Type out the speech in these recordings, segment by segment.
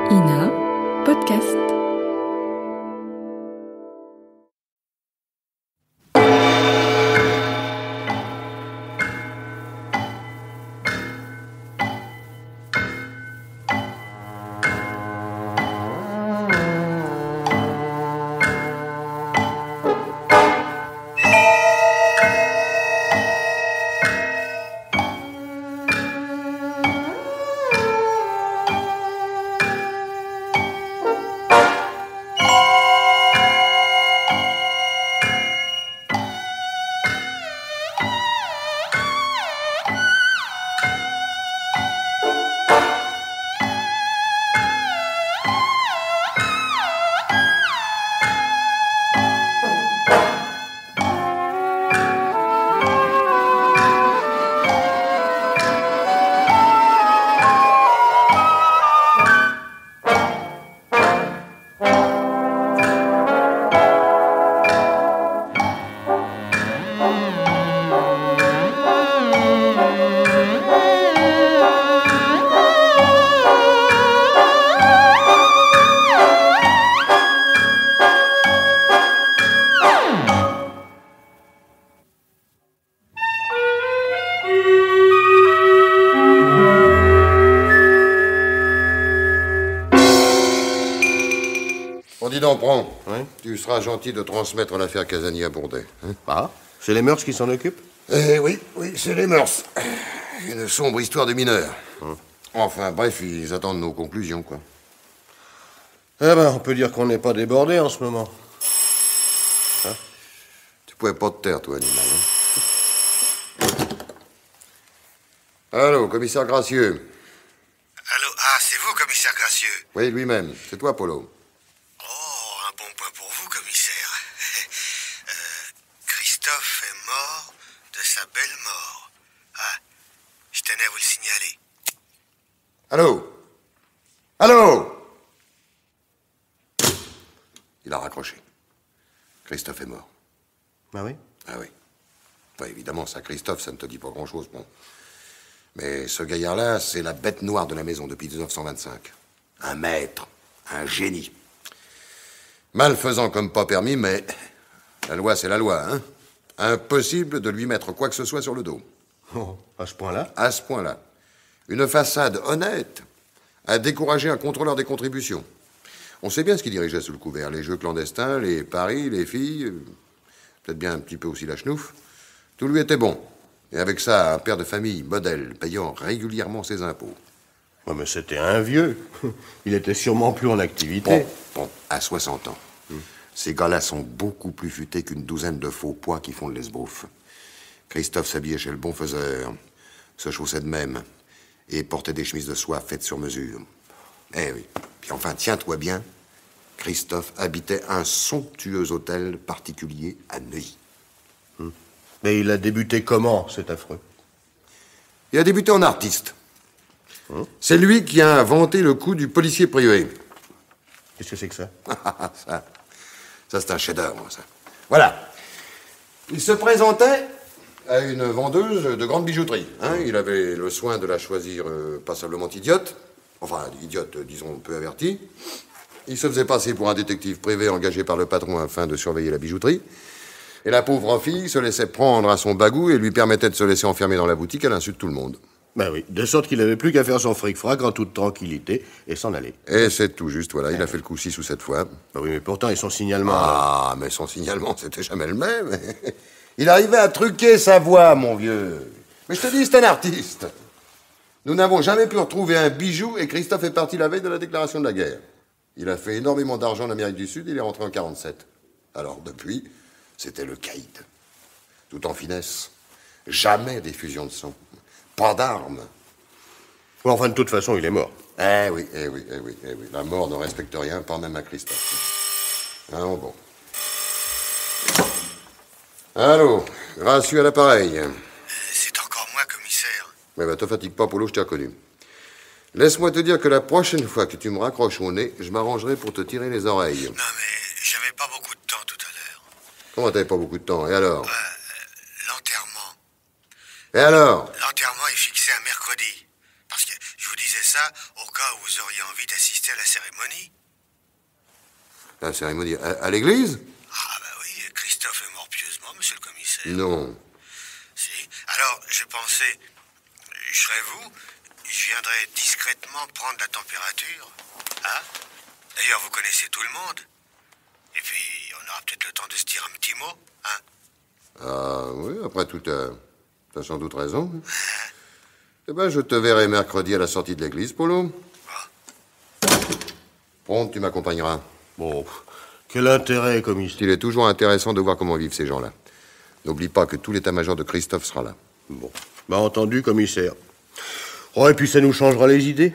Ina Podcast. Bon, dis donc, prends. Oui. Tu seras gentil de transmettre l'affaire Casani à Bourdet. Hein? Ah, c'est les mœurs qui s'en occupent? Oui, c'est les mœurs. Une sombre histoire de mineurs. Enfin, bref, ils attendent nos conclusions, quoi. Eh ben, on peut dire qu'on n'est pas débordé en ce moment. Tu pouvais pas te taire, toi, animal. Allô, commissaire Gracieux. Allô, ah, c'est vous, commissaire Gracieux. Oui, lui-même. C'est toi, Polo. Oh, un bon point pour vous, commissaire. Christophe est mort de sa belle mort. Ah, je tenais à vous le signaler. Allô? Allô? Il a raccroché. Christophe est mort. Ah oui? Ah oui. Ouais, évidemment, ça, Christophe, ça ne te dit pas grand-chose, bon. Mais ce gaillard-là, c'est la bête noire de la maison depuis 1925. Un maître, un génie. Malfaisant comme pas permis, mais la loi, c'est la loi, hein. Impossible de lui mettre quoi que ce soit sur le dos. Oh, à ce point-là? À ce point-là. Une façade honnête a découragé un contrôleur des contributions. On sait bien ce qu'il dirigeait sous le couvert. Les jeux clandestins, les paris, les filles, peut-être bien un petit peu aussi la chenouf. Tout lui était bon. Et avec ça, un père de famille, modèle, payant régulièrement ses impôts. Ouais, mais c'était un vieux. Il était sûrement plus en activité. Bon, à 60 ans. Ces gars-là sont beaucoup plus futés qu'une douzaine de faux pois qui font de l'esbrouf. Christophe s'habillait chez le bon faiseur, se chaussait de même, et portait des chemises de soie faites sur mesure. Eh oui. Puis enfin, tiens-toi bien, Christophe habitait un somptueux hôtel particulier à Neuilly. Mais il a débuté comment, cet affreux? Il a débuté en artiste. C'est lui qui a inventé le coup du policier privé. Qu'est-ce que c'est que ça? Ça, c'est un chef-d'œuvre, ça. Voilà. Il se présentait à une vendeuse de grande bijouterie. Hein. Il avait le soin de la choisir passablement idiote. Enfin, idiote, disons, peu avertie. Il se faisait passer pour un détective privé engagé par le patron afin de surveiller la bijouterie. Et la pauvre fille se laissait prendre à son bagou et lui permettait de se laisser enfermer dans la boutique à l'insu de tout le monde. Ben oui, de sorte qu'il n'avait plus qu'à faire son fric-frac en toute tranquillité et s'en aller. Et c'est tout juste, voilà. Il a fait le coup 6 ou 7 fois. Ben oui, mais pourtant, et son signalement... Ah, mais son signalement, c'était jamais le même. Il arrivait à truquer sa voix, mon vieux. Mais je te dis, c'est un artiste. Nous n'avons jamais pu retrouver un bijou et Christophe est parti la veille de la déclaration de la guerre. Il a fait énormément d'argent en Amérique du Sud, il est rentré en 47. Alors, depuis, c'était le caïd. Tout en finesse. Jamais d'effusion de sang. Pas d'armes. Bon, enfin, de toute façon, il est mort. Eh oui. La mort ne respecte rien, pas même à Christophe. Alors bon. Allô, Gracieux à l'appareil. C'est encore moi, commissaire. Mais bah, te fatigue pas, Polo, je t'ai reconnu. Laisse-moi te dire que la prochaine fois que tu me raccroches au nez, je m'arrangerai pour te tirer les oreilles. Non, mais j'avais pas beaucoup de temps tout à l'heure. Comment t'avais pas beaucoup de temps? Et alors? L'enterrement. Et alors? L'enterrement est fixé à mercredi. Parce que, je vous disais ça au cas où vous auriez envie d'assister à la cérémonie. La cérémonie à l'église? Ah, bah oui, Christophe est mort pieusement, monsieur le commissaire. Non. Si. Alors, je pensais, je serais vous, je viendrais discrètement prendre la température. Hein? D'ailleurs, vous connaissez tout le monde. Et puis, on aura peut-être le temps de se dire un petit mot, hein? Ah oui, après tout, t'as sans doute raison. Eh ben, je te verrai mercredi à la sortie de l'église, Polo. Prompt, tu m'accompagneras. Bon, quel intérêt, commissaire? Il est toujours intéressant de voir comment vivent ces gens-là. N'oublie pas que tout l'état-major de Christophe sera là. Bon, bah entendu, commissaire. Oh, et puis ça nous changera les idées.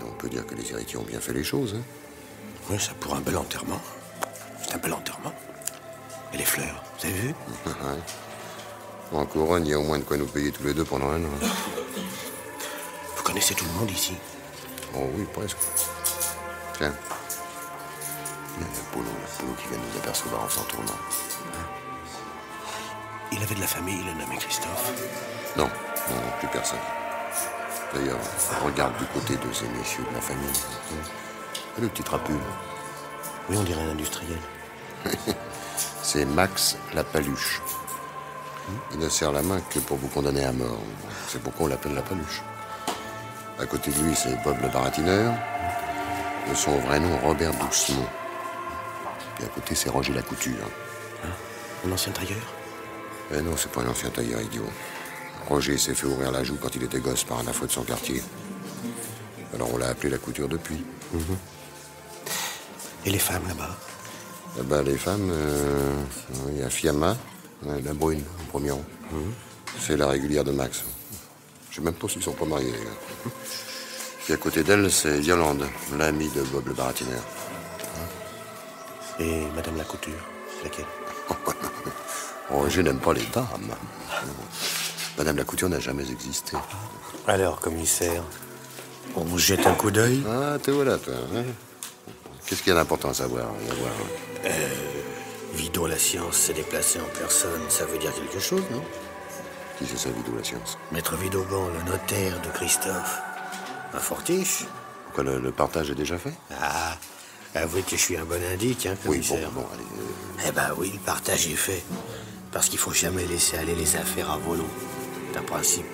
On peut dire que les héritiers ont bien fait les choses, hein. Oui, ça pour un bel enterrement. C'est un bel enterrement. Et les fleurs, vous avez vu? Ouais. En couronne, il y a au moins de quoi nous payer tous les deux pendant un an. Vous connaissez tout le monde ici? Oh oui, presque. Tiens. Il y a Polo qui vient nous apercevoir en s'en tournant. Il avait de la famille, il a nommé Christophe. Non, plus personne. D'ailleurs, regarde du côté de ces messieurs de la famille. Et le petit trapu. Oui, on dirait un industriel. C'est Max la Paluche. Il ne serre la main que pour vous condamner à mort. C'est pourquoi on l'appelle la Paluche. À côté de lui, c'est Bob le baratineur. De son vrai nom, Robert Doucemont. Et à côté, c'est Roger la Couture. Un ancien tailleur? Eh non, c'est pas un ancien tailleur, idiot. Roger s'est fait ouvrir la joue quand il était gosse par un affreux de son quartier. Alors on l'a appelé la Couture depuis. Et les femmes là-bas? Là-bas, les femmes, il y a Fiamma, la brune, en premier rang. C'est la régulière de Max. Je sais même pas s'ils sont pas mariés, les gars. Puis à côté d'elle, c'est Yolande, l'amie de Bob le baratineur. Et Madame la Couture, laquelle? Roger n'aime pas les dames. Madame la Couture n'a jamais existé. Alors, commissaire, on jette un coup d'œil? Ah, te voilà, toi. Hein? Qu'est-ce qu'il y a d'important à savoir? Vidot la science s'est déplacé en personne, ça veut dire quelque chose, non? Qui c'est ça, Vidot la science? Maître Vidogan, le notaire de Christophe. Un fortiche? Pourquoi le partage est déjà fait? Ah, avouez que je suis un bon indique, hein, Oui, commissaire. bon, allez. Eh ben oui, le partage est fait. Parce qu'il faut jamais laisser aller les affaires à volo. C'est un principe.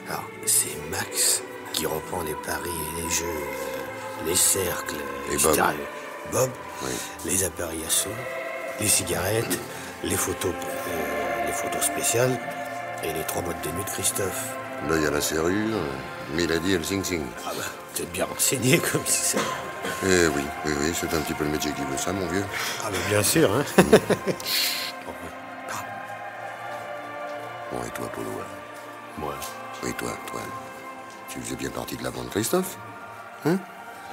Alors, c'est Max qui reprend les paris et les jeux, les cercles, Et etc. Bob. Bob, Oui. les apparitions, les cigarettes, les photos spéciales et les 3 boîtes de nuit de Christophe. L'œil à la serrure, Milady et le sing-sing. Ah ben, vous êtes bien renseigné comme si ça... Eh oui, c'est un petit peu le métier qui veut ça, mon vieux. Ah ben bien sûr, hein. Bon, et toi, Polo? Moi, Oui, toi. Tu faisais bien partie de la bande Christophe? Hein?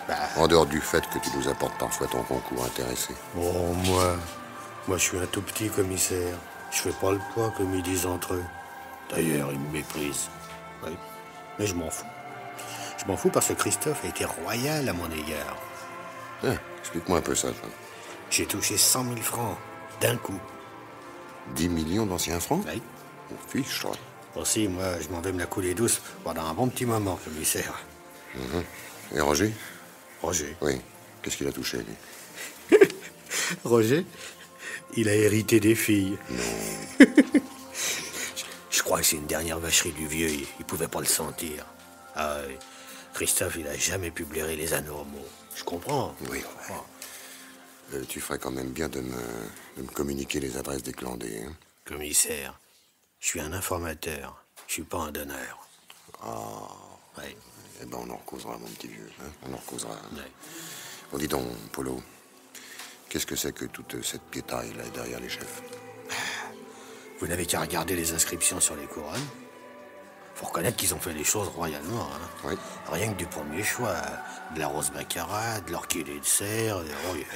bah... En dehors du fait que tu nous apportes parfois ton concours intéressé. Bon, moi, je suis un tout petit commissaire. Je fais pas le poids comme ils disent entre eux. D'ailleurs, ils me méprisent. Oui, mais je m'en fous. Je m'en fous parce que Christophe a été royal à mon égard. Explique-moi un peu ça, toi. J'ai touché 100 000 francs d'un coup. 10 millions d'anciens francs? Oui. Oh, fiche, toi. Aussi, moi, je m'en vais me la couler douce pendant un bon petit moment, commissaire. Et Roger? Roger. Oui. Qu'est-ce qu'il a touché, lui? Roger, il a hérité des filles. Non. Je crois que c'est une dernière vacherie du vieux, il pouvait pas le sentir. Ah oui. Christophe, il a jamais pu blairer les anormaux. Je comprends. Oui. Tu ferais quand même bien de me communiquer les adresses des clandés, hein? Commissaire, je suis un informateur. Je suis pas un donneur. Ah. Oui. Eh ben, on en recausera, mon petit vieux. Hein? On en recausera. Oui. Bon, dis donc, Polo, qu'est-ce que c'est que toute cette piétaille là derrière les chefs? Vous n'avez qu'à regarder les inscriptions sur les couronnes. Faut reconnaître qu'ils ont fait les choses royalement. Hein. Oui. Rien que du premier choix. De la rose baccarat, de l'orchidée de serre.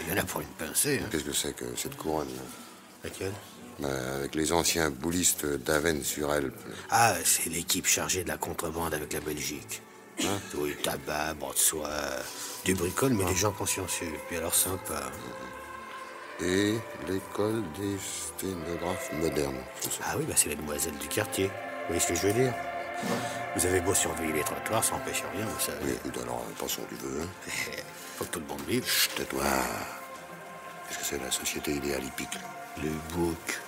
Il y en a pour une pincée. Hein. Qu'est-ce que c'est que cette couronne là? Laquelle? Avec les anciens boulistes d'Avennes-sur-Helpe. Ah, c'est l'équipe chargée de la contrebande avec la Belgique. Hein? Oui, tabac, bras de soie, du bricole, mais des gens consciencieux. Puis alors sympa. Et l'école des sténographes modernes. Ah oui, bah c'est les demoiselles du quartier. Vous voyez ce que je veux dire? Vous avez beau surveiller les trottoirs, ça n'empêche rien, vous savez. Oui, écoute, alors, passons du vœu. Hein. Faut que tout le monde vive. Chut, tais-toi. Qu'est-ce que c'est la société idéale hippique? Le bouc.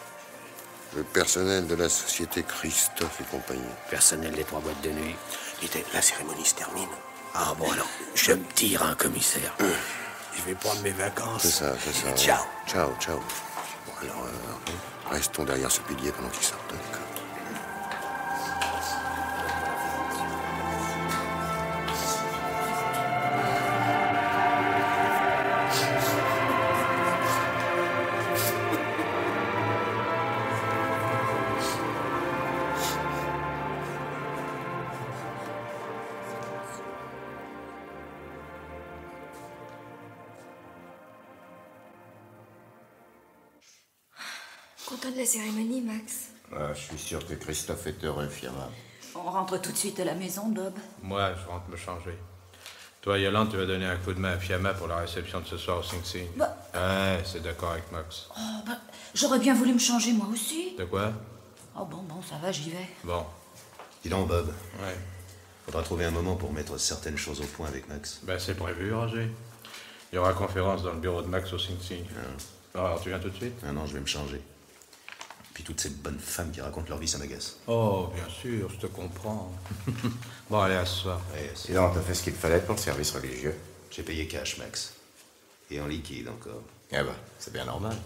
Le personnel de la société Christophe et compagnie. Personnel des 3 boîtes de nuit. Et la cérémonie se termine. Ah bon, alors, je me tire, hein, commissaire. Je vais prendre mes vacances. C'est ça, c'est ça. Ciao. Ciao, ciao. Bon, alors, restons derrière ce pilier pendant qu'ils sortent. D'accord. Content de la cérémonie, Max? Ah, je suis sûr que Christophe est heureux, Fiamma. On rentre tout de suite à la maison, Bob. Moi, je rentre me changer. Toi, Yolande, tu vas donner un coup de main à Fiamma pour la réception de ce soir au Sing Sing. Bah. Ouais, c'est d'accord avec Max. Oh, bah, j'aurais bien voulu me changer moi aussi. De quoi? Oh bon, ça va, j'y vais. Bon. Dis donc, Bob, Ouais. faudra trouver un moment pour mettre certaines choses au point avec Max. Ben, c'est prévu, Roger. Il y aura conférence dans le bureau de Max au Sing Sing. Alors, tu viens tout de suite? Ah non, je vais me changer. Puis toutes ces bonnes femmes qui racontent leur vie, ça m'agace. Oh, bien sûr, je te comprends. Bon, allez, à ce soir. Ouais, Et alors, t'as fait ce qu'il te fallait pour le service religieux? j'ai payé cash, Max. Et en liquide encore. Eh ben, c'est bien normal.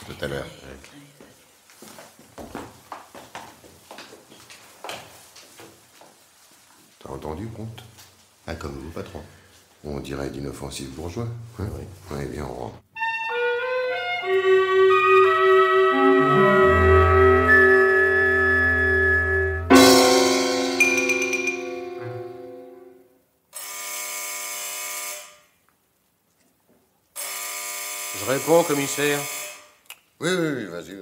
Tout à l'heure. T'as entendu, Comte? Ah, comme vous, patron. On dirait d'inoffensifs bourgeois. Hein? Oui. Oui, bien, on rentre. Je réponds, commissaire. Oui, vas-y.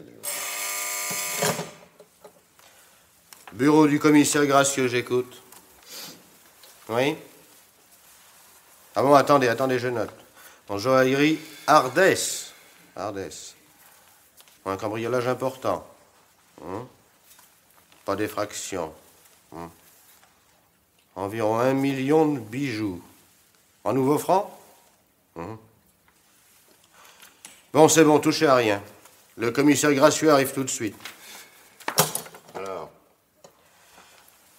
Bureau du commissaire Gracieux, j'écoute. Oui? Ah bon, attendez, je note. En joaillerie, Ardès. Un cambriolage important. Pas d'effraction. Environ 1 million de bijoux. En nouveaux francs? Bon, c'est bon, touchez à rien. Le commissaire Gracieux arrive tout de suite. Alors,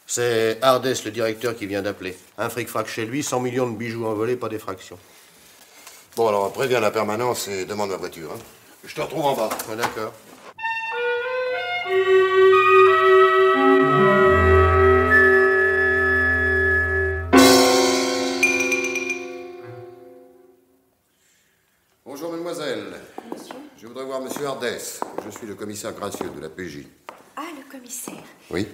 c'est Ardès, le directeur, qui vient d'appeler. Un fric-frac chez lui, 100 millions de bijoux envolés, pas d'effraction. bon, alors, préviens la permanence et demande ma voiture. Hein. Je te retrouve en bas. Ah, d'accord. Bonjour, mademoiselle. Monsieur? Je voudrais voir monsieur Ardès. Je suis le commissaire Gracieux de la PJ. Ah, le commissaire. Oui?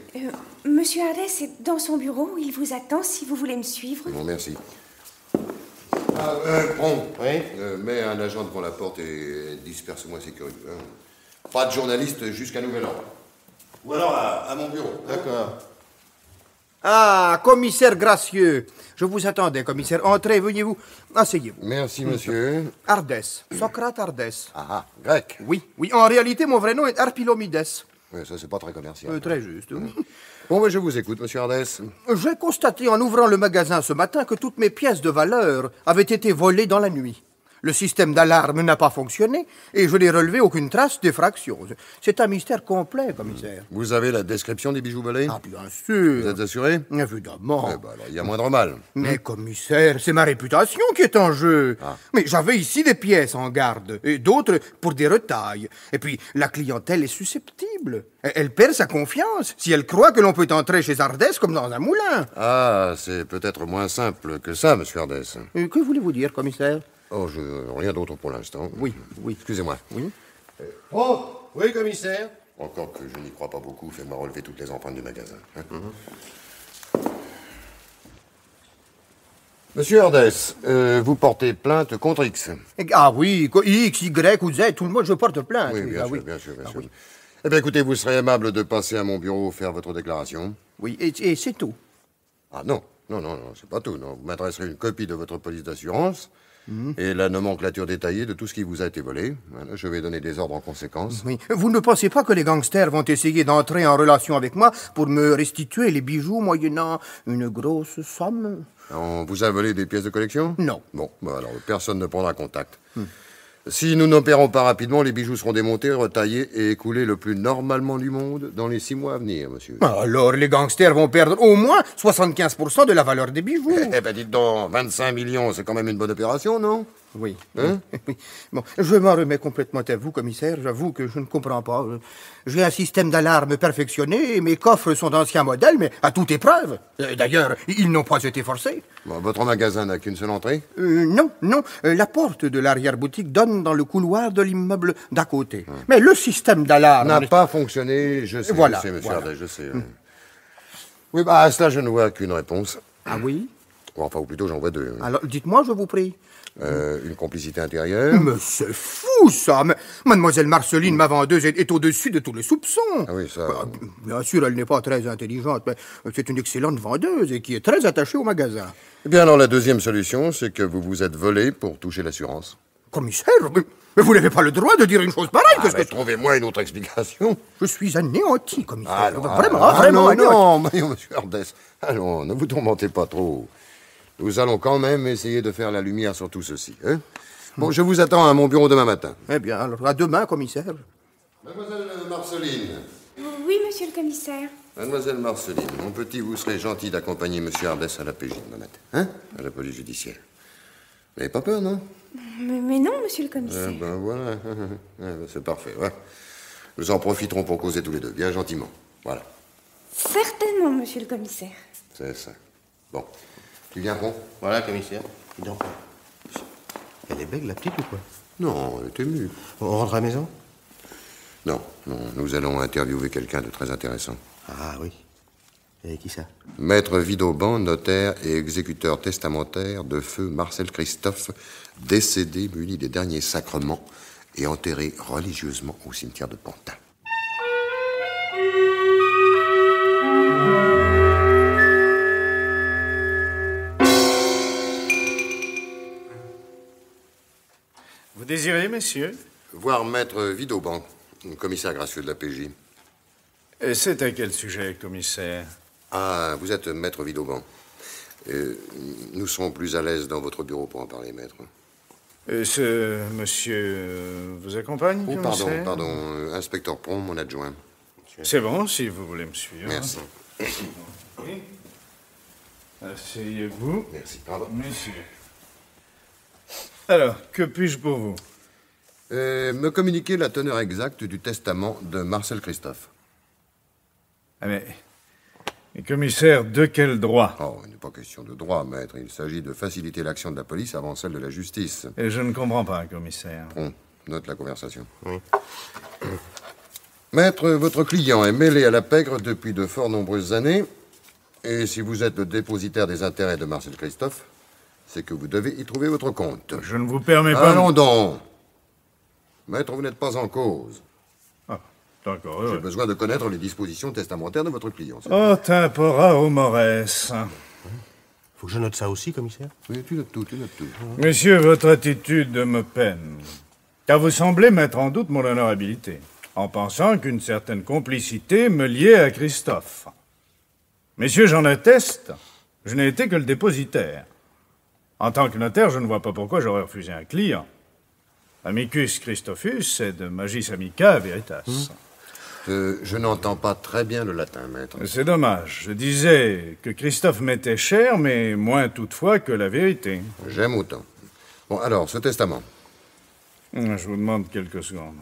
Monsieur Ardès est dans son bureau. Il vous attend si vous voulez me suivre. Bon, merci. Ah, bon. Oui? Mets un agent devant la porte et disperse-moi ces curieux. Hein. Pas de journaliste jusqu'à nouvel ordre. Ou alors à mon bureau. D'accord. Ah, commissaire Gracieux. Je vous attendais, commissaire. Entrez, veuillez-vous. Asseyez-vous. Merci, monsieur. Ardès. Socrate Ardès. Ah, grec. Oui. En réalité, mon vrai nom est Arpilomides. Oui, ça, c'est pas très commercial. Très juste. Bon, ben, je vous écoute, monsieur Ardès. J'ai constaté en ouvrant le magasin ce matin que toutes mes pièces de valeur avaient été volées dans la nuit. Le système d'alarme n'a pas fonctionné et je n'ai relevé aucune trace d'effraction. C'est un mystère complet, commissaire. Vous avez la description des bijoux volés? Ah, bien sûr. Vous êtes assuré? Évidemment. Eh ben, alors, il y a moindre mal. Mais commissaire, c'est ma réputation qui est en jeu. Ah. Mais j'avais ici des pièces en garde, et d'autres pour des retailles. Et puis, la clientèle est susceptible. Elle perd sa confiance si elle croit que l'on peut entrer chez Ardès comme dans un moulin. Ah, c'est peut-être moins simple que ça, monsieur Ardès. Que voulez-vous dire, commissaire? Oh, rien d'autre pour l'instant. Oui. Excusez-moi. Oui. Oh, oui, commissaire. Encore que je n'y crois pas beaucoup, fais-moi relever toutes les empreintes du magasin. Hein. Monsieur Ardès, vous portez plainte contre X. Ah oui, X, Y ou Z, tout le monde, je porte plainte. Oui, bien Ah sûr, oui. bien sûr, bien Ah sûr. oui. Eh bien, écoutez, vous serez aimable de passer à mon bureau faire votre déclaration. Oui, et c'est tout. Ah non, c'est pas tout. Non. Vous m'adresserez une copie de votre police d'assurance et la nomenclature détaillée de tout ce qui vous a été volé. Voilà, je vais donner des ordres en conséquence. Oui. Vous ne pensez pas que les gangsters vont essayer d'entrer en relation avec moi pour me restituer les bijoux moyennant une grosse somme? On vous a volé des pièces de collection? Non. Bon, bah alors personne ne prendra contact. Si nous n'opérons pas rapidement, les bijoux seront démontés, retaillés et écoulés le plus normalement du monde dans les 6 mois à venir, monsieur. Alors, les gangsters vont perdre au moins 75% de la valeur des bijoux. Eh ben, dites donc, 25 millions, c'est quand même une bonne opération, non? Oui. Hein? Oui. Bon, je m'en remets complètement à vous, commissaire. J'avoue que je ne comprends pas. J'ai un système d'alarme perfectionné et mes coffres sont d'anciens modèles, mais à toute épreuve. D'ailleurs, ils n'ont pas été forcés. Bon, votre magasin n'a qu'une seule entrée? Non. La porte de l'arrière-boutique donne dans le couloir de l'immeuble d'à côté. Mais le système d'alarme... n'a pas fonctionné, je sais, Voilà, monsieur voilà. Ardès, je sais. Oui, bah, à cela, je ne vois qu'une réponse. Ah oui? Enfin, ou plutôt, j'en vois deux. Alors, dites-moi, je vous prie. Une complicité intérieure. Mais c'est fou, ça! Mais Mademoiselle Marceline, ma vendeuse, est au-dessus de tous les soupçons. Ah oui, ça... Bien sûr, elle n'est pas très intelligente, mais c'est une excellente vendeuse et qui est très attachée au magasin. Eh bien, alors, la deuxième solution, c'est que vous vous êtes volé pour toucher l'assurance. Commissaire, mais vous n'avez pas le droit de dire une chose pareille. Ah, mais trouvez-moi une autre explication. Je suis anéanti, commissaire. Ah, vraiment anéanti. Non, monsieur Ardès. Allons, ne vous tourmentez pas trop. Nous allons quand même essayer de faire la lumière sur tout ceci. Hein? Bon, je vous attends à mon bureau demain matin. Eh bien, alors, à demain, commissaire. Mademoiselle Marceline. Oui, monsieur le commissaire. Mademoiselle Marceline, mon petit, vous serez gentil d'accompagner monsieur Ardès à la PJ demain matin. Hein? À la police judiciaire. Vous n'avez pas peur, non? Mais non, monsieur le commissaire. Ben voilà. C'est parfait. Ouais. Nous en profiterons pour causer tous les deux, bien gentiment. Voilà. Certainement, monsieur le commissaire. C'est ça. Bon. Tu viens, Pont? Voilà, commissaire. Donc, elle est belle, la petite, ou quoi? Non, elle est émue. On rentre à la maison? Non, nous allons interviewer quelqu'un de très intéressant. Ah oui. Et qui ça? Maître Vidauban, notaire et exécuteur testamentaire de feu Marcel Christophe, décédé muni des derniers sacrements et enterré religieusement au cimetière de Pantin. Vous désirez, messieurs? Voir Maître Vidauban, commissaire gracieux de la PJ. Et c'est à quel sujet, commissaire? Ah, vous êtes Maître Vidauban. Nous serons plus à l'aise dans votre bureau pour en parler, maître. Ce monsieur vous accompagne, Oh, commissaire? pardon, inspecteur Pont, mon adjoint. C'est bon, si vous voulez me suivre. Merci. Oui. Asseyez-vous. Merci, pardon. Messieurs. Alors, que puis-je pour vous? Me communiquer la teneur exacte du testament de Marcel Christophe. Ah mais commissaire, de quel droit? Oh, il n'est pas question de droit, maître. Il s'agit de faciliter l'action de la police avant celle de la justice. Et je ne comprends pas, commissaire. Bon, note la conversation. Oui. Maître, votre client est mêlé à la pègre depuis de fort nombreuses années. Et si vous êtes le dépositaire des intérêts de Marcel Christophe, c'est que vous devez y trouver votre compte. Je ne vous permets pas... Allons donc. Maître, vous n'êtes pas en cause. Ah, d'accord. J'ai besoin de connaître les dispositions testamentaires de votre client. Oh, tempora mores. Faut que je note ça aussi, commissaire? Oui, tu notes tout. Monsieur, votre attitude me peine. Car vous semblez mettre en doute mon honorabilité, en pensant qu'une certaine complicité me liait à Christophe. Messieurs, j'en atteste, je n'ai été que le dépositaire. En tant que notaire, je ne vois pas pourquoi j'aurais refusé un client. Amicus Christophus est de magis amica veritas. Je n'entends pas très bien le latin, maître. C'est dommage. Je disais que Christophe m'était cher, mais moins toutefois que la vérité. J'aime autant. Bon, alors, ce testament. Je vous demande quelques secondes.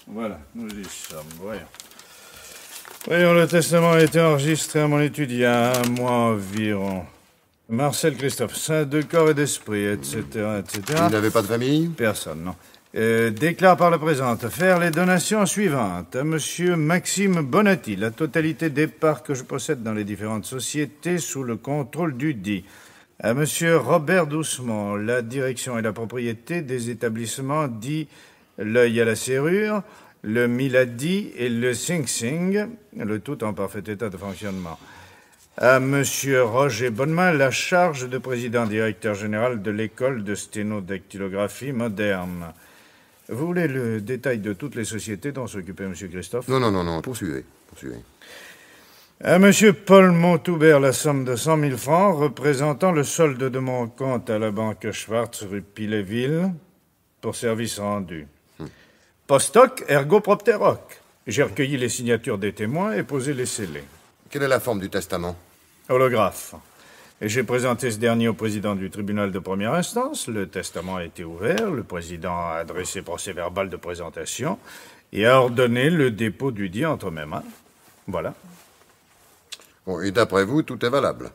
Voilà, nous y sommes, voyons. Voyons, le testament a été enregistré à mon étude il y a un mois environ. Marcel Christophe, saint de corps et d'esprit, etc., etc. Vous n'avez pas de famille? Personne, non. Déclare par la présente faire les donations suivantes. À monsieur Maxime Bonatti, la totalité des parts que je possède dans les différentes sociétés sous le contrôle du dit. À monsieur Robert Doucemont, la direction et la propriété des établissements dits L'Œil à la Serrure, le Milady et le Sing Sing, le tout en parfait état de fonctionnement. À monsieur Roger Bonnemain, la charge de président-directeur général de l'école de sténodactylographie moderne. Vous voulez le détail de toutes les sociétés dont s'occupait monsieur Christophe? Non, poursuivez. À monsieur Paul Montoubert, la somme de 100 000 francs représentant le solde de mon compte à la banque Schwartz, rue Piléville, pour service rendu. Post hoc, ergo propter hoc. J'ai recueilli les signatures des témoins et posé les scellés. Quelle est la forme du testament? Holographe. Et j'ai présenté ce dernier au président du tribunal de première instance. Le testament a été ouvert. Le président a adressé procès-verbal de présentation et a ordonné le dépôt du dit entre mes mains. Voilà. Bon, et d'après vous, tout est valable?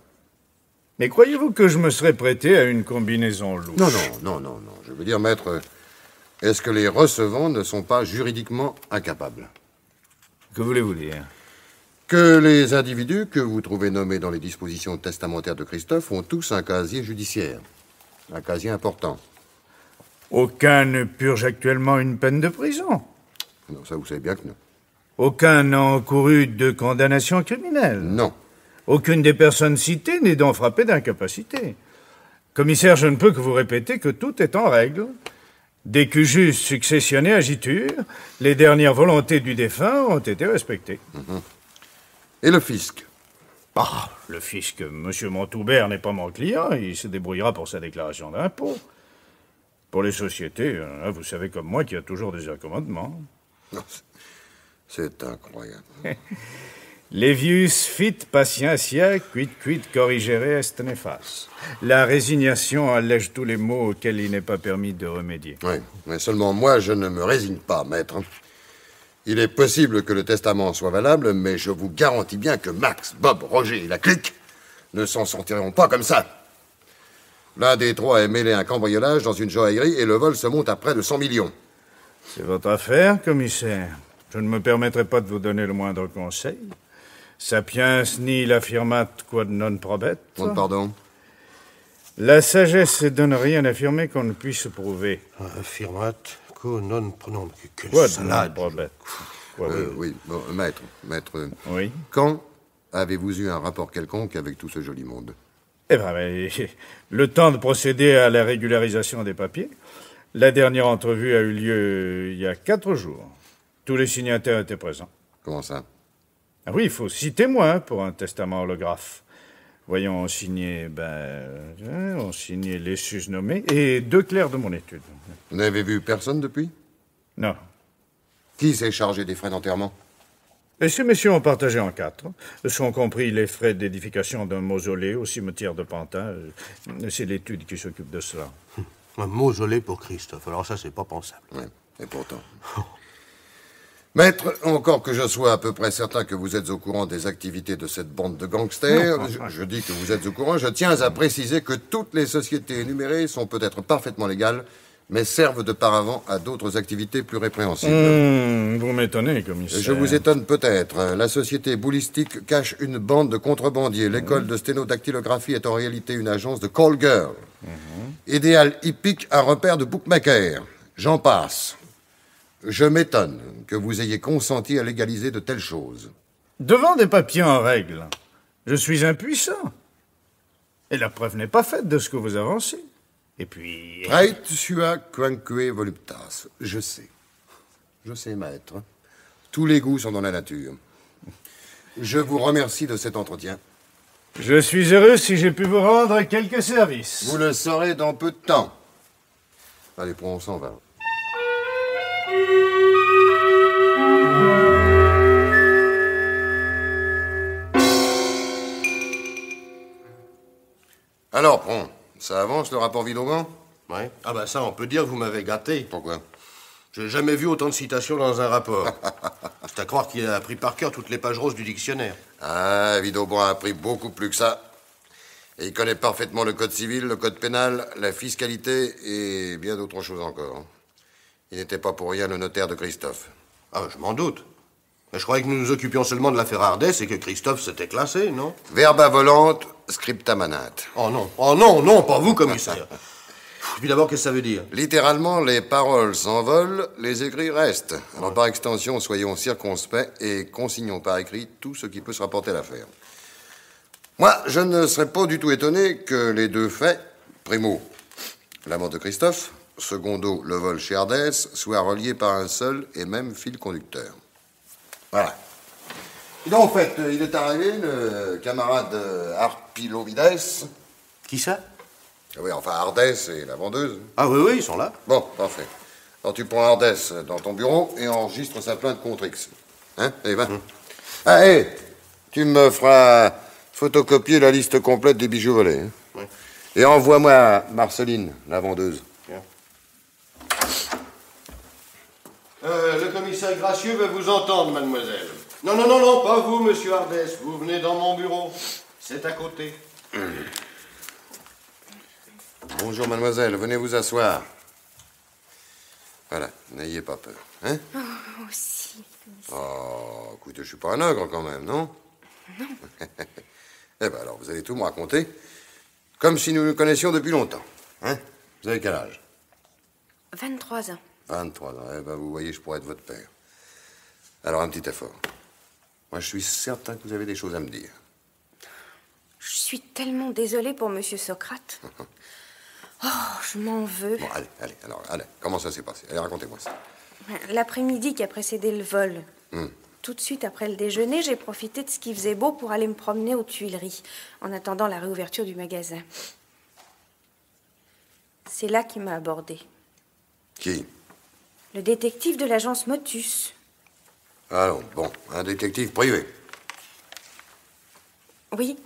Mais croyez-vous que je me serais prêté à une combinaison louche? Non. Je veux dire, maître, est-ce que les recevants ne sont pas juridiquement incapables? Que voulez-vous dire? Que les individus que vous trouvez nommés dans les dispositions testamentaires de Christophe ont tous un casier judiciaire. Un casier important. Aucun ne purge actuellement une peine de prison. Non, ça vous savez bien que non. Aucun n'a encouru de condamnation criminelle. Non. Aucune des personnes citées n'est donc frappée d'incapacité. Commissaire, je ne peux que vous répéter que tout est en règle. Des cujus successionnés agiture, les dernières volontés du défunt ont été respectées. Et le fisc? Le fisc, M. Montoubert n'est pas mon client, il se débrouillera pour sa déclaration d'impôt. Pour les sociétés, vous savez comme moi qu'il y a toujours des accommodements. Non, c'est incroyable. Levius fit patientia, quid corrigere est nefas. La résignation allège tous les maux auxquels il n'est pas permis de remédier. Oui, mais seulement moi, je ne me résigne pas, maître. Il est possible que le testament soit valable, mais je vous garantis bien que Max, Bob, Roger et la clique ne s'en sortiront pas comme ça. L'un des trois est mêlé à un cambriolage dans une joaillerie et le vol se monte à près de 100 millions. C'est votre affaire, commissaire. Je ne me permettrai pas de vous donner le moindre conseil. Sapiens nihil affirmat quod non probet. Pardon? La sagesse est de ne rien affirmer qu'on ne puisse prouver. Affirmat quod non probet. Quod non probet. Oui, bon, maître. Oui? Quand avez-vous eu un rapport quelconque avec tout ce joli monde? Eh bien, le temps de procéder à la régularisation des papiers. La dernière entrevue a eu lieu il y a 4 jours. Tous les signataires étaient présents. Comment ça? Ah oui, il faut 6 témoins pour un testament holographe. Voyons, on signait les susnommés et 2 clercs de mon étude. Vous n'avez vu personne depuis? Non. Qui s'est chargé des frais d'enterrement? Et ces messieurs ont partagé en 4. Sont compris les frais d'édification d'un mausolée au cimetière de Pantin. C'est l'étude qui s'occupe de cela. Un mausolée pour Christophe. Alors ça, c'est pas pensable. Oui, et pourtant. Maître, encore que je sois à peu près certain que vous êtes au courant des activités de cette bande de gangsters, je dis que vous êtes au courant, je tiens à préciser que toutes les sociétés énumérées sont peut-être parfaitement légales, mais servent de paravent à d'autres activités plus répréhensibles. Vous m'étonnez, commissaire. Je vous étonne peut-être. La société boulistique cache une bande de contrebandiers. L'école de sténodactylographie est en réalité une agence de call girl. Idéal hippique, un repère de bookmaker. J'en passe. Je m'étonne que vous ayez consenti à légaliser de telles choses. Devant des papiers en règle, je suis impuissant. Et la preuve n'est pas faite de ce que vous avancez. Et puis... Treit sua quanque voluptas. Je sais, maître. Tous les goûts sont dans la nature. Je vous remercie de cet entretien. Je suis heureux si j'ai pu vous rendre quelques services. Vous le saurez dans peu de temps. Allez, on s'en va. Alors, bon, ça avance le rapport Vidogan? Ouais. Ah bah ça, on peut dire que vous m'avez gâté. Pourquoi? J'ai jamais vu autant de citations dans un rapport. C'est à croire qu'il a appris par cœur toutes les pages roses du dictionnaire. Ah, Vidogan a appris beaucoup plus que ça. Et il connaît parfaitement le code civil, le code pénal, la fiscalité et bien d'autres choses encore. Il n'était pas pour rien le notaire de Christophe. Ah, je m'en doute. Mais je croyais que nous nous occupions seulement de l'affaire Ardès et que Christophe s'était classé, non? Verba volant, scripta manat. Oh non, non, pas vous, commissaire. Puis d'abord, qu'est-ce que ça veut dire? Littéralement, les paroles s'envolent, les écrits restent. Alors, par extension, soyons circonspects et consignons par écrit tout ce qui peut se rapporter à l'affaire. Moi, je ne serais pas du tout étonné que les deux faits, primo, la mort de Christophe, secondo, le vol chez Ardès, soient reliés par un seul et même fil conducteur. Voilà. Et donc, en fait, il est arrivé, le camarade Harpilovides. Qui ça? Oui, enfin, Ardès et la vendeuse. Ah oui, ils sont là. Bon, parfait. Alors, tu prends Ardès dans ton bureau et enregistre sa plainte contre X. Hein? Allez, va. Ah, hé, tu me feras photocopier la liste complète des bijoux volés. Hein? Oui. Et envoie-moi Marceline, la vendeuse. Bien. Le commissaire Gracieux veut vous entendre, mademoiselle. Non, pas vous, monsieur Ardès. Vous venez dans mon bureau. C'est à côté. Bonjour, mademoiselle. Venez vous asseoir. Voilà, n'ayez pas peur. Hein? Oh, moi aussi. Oh, écoutez, je suis pas un ogre quand même, non? Non. Eh ben alors, vous allez tout me raconter, comme si nous nous connaissions depuis longtemps. Hein? Vous avez quel âge? 23 ans. 23 ans. Eh ben, vous voyez, je pourrais être votre père. Alors, un petit effort. Moi, je suis certain que vous avez des choses à me dire. Je suis tellement désolée pour Monsieur Socrate. Oh, je m'en veux. Bon, allez, comment ça s'est passé? Allez, racontez-moi ça. L'après-midi qui a précédé le vol, tout de suite après le déjeuner, j'ai profité de ce qui faisait beau pour aller me promener aux Tuileries, en attendant la réouverture du magasin. C'est là qu'il m'a abordé. Qui? Le détective de l'agence Motus. Alors, bon, un détective privé. Oui.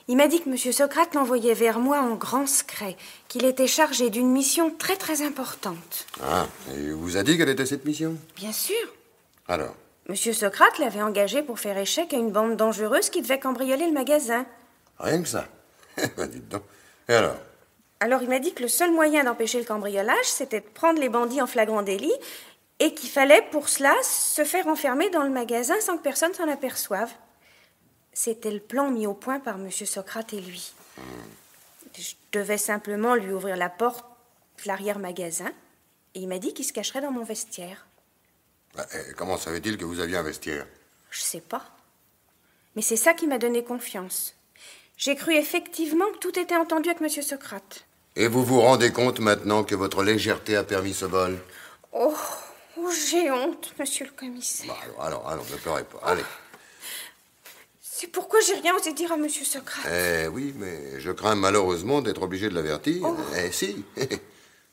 Il m'a dit que Monsieur Socrate l'envoyait vers moi en grand secret, qu'il était chargé d'une mission très très importante. Ah, et il vous a dit quelle était cette mission? Bien sûr. Alors? Monsieur Socrate l'avait engagé pour faire échec à une bande dangereuse qui devait cambrioler le magasin. Rien que ça. Ben, dites donc. Et alors? Alors il m'a dit que le seul moyen d'empêcher le cambriolage, c'était de prendre les bandits en flagrant délit et qu'il fallait pour cela se faire enfermer dans le magasin sans que personne s'en aperçoive. C'était le plan mis au point par Monsieur Socrate et lui. Je devais simplement lui ouvrir la porte de l'arrière-magasin et il m'a dit qu'il se cacherait dans mon vestiaire. Comment savait-il que vous aviez un vestiaire? Je sais pas. Mais c'est ça qui m'a donné confiance. J'ai cru effectivement que tout était entendu avec Monsieur Socrate. Et vous vous rendez compte maintenant que votre légèreté a permis ce vol? Oh, j'ai honte, monsieur le commissaire. Bah, alors, ne pleurez pas. Allez. C'est pourquoi j'ai rien osé dire à Monsieur Socrate. Oui, mais je crains malheureusement d'être obligé de l'avertir. Oh. Si.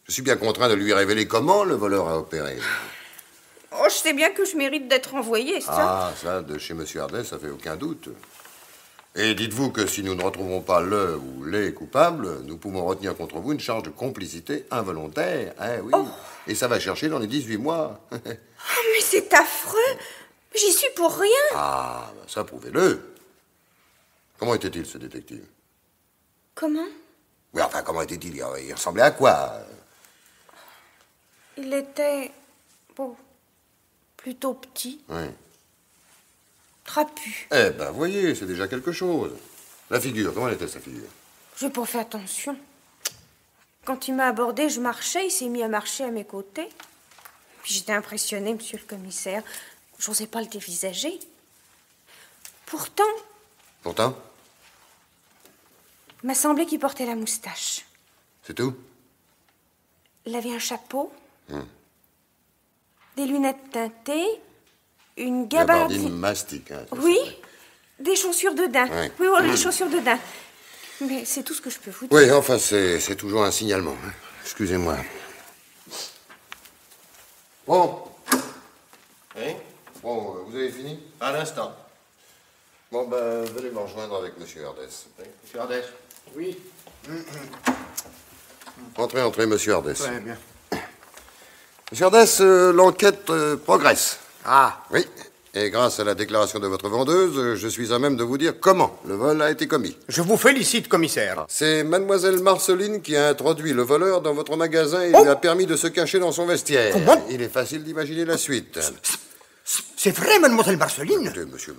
Je suis bien contraint de lui révéler comment le voleur a opéré. Oh, je sais bien que je mérite d'être envoyé, ça. Ah, ça, de chez Monsieur Ardès, ça fait aucun doute. Et dites-vous que si nous ne retrouvons pas le ou les coupables, nous pouvons retenir contre vous une charge de complicité involontaire. Oui. Oh. Et ça va chercher dans les 18 mois. Oh, mais c'est affreux. J'y suis pour rien. Ah, ben ça, prouvez-le. Comment était-il, ce détective? Comment? Oui, enfin, comment était-il? Il ressemblait à quoi? Il était... bon, plutôt petit. Oui. Trapu. Eh ben, voyez, c'est déjà quelque chose. La figure, comment était sa figure? J'ai pas fait attention. Quand il m'a abordé, je marchais, il s'est mis à marcher à mes côtés. Puis j'étais impressionnée, monsieur le commissaire. J'osais pas le dévisager. Pourtant? Il m'a semblé qu'il portait la moustache. C'est tout? Il avait un chapeau, des lunettes teintées, une gabardine mastique. Hein, oui, des chaussures de daim. Oui, les chaussures de daim. Mais c'est tout ce que je peux vous dire. Oui, enfin, c'est toujours un signalement. Hein. Excusez-moi. Bon. Oui? Bon, vous avez fini? À l'instant. Bon, ben, venez me rejoindre avec Monsieur Ardès. Oui, Monsieur Ardès? Oui. Entrez, Monsieur Ardès. Très bien. Monsieur Ardès, l'enquête progresse. Ah. Oui. Et grâce à la déclaration de votre vendeuse, je suis à même de vous dire comment le vol a été commis. Je vous félicite, commissaire. C'est mademoiselle Marceline qui a introduit le voleur dans votre magasin et lui a permis de se cacher dans son vestiaire. Comment? Il est facile d'imaginer la suite. C'est vrai, mademoiselle Marceline? Écoutez, monsieur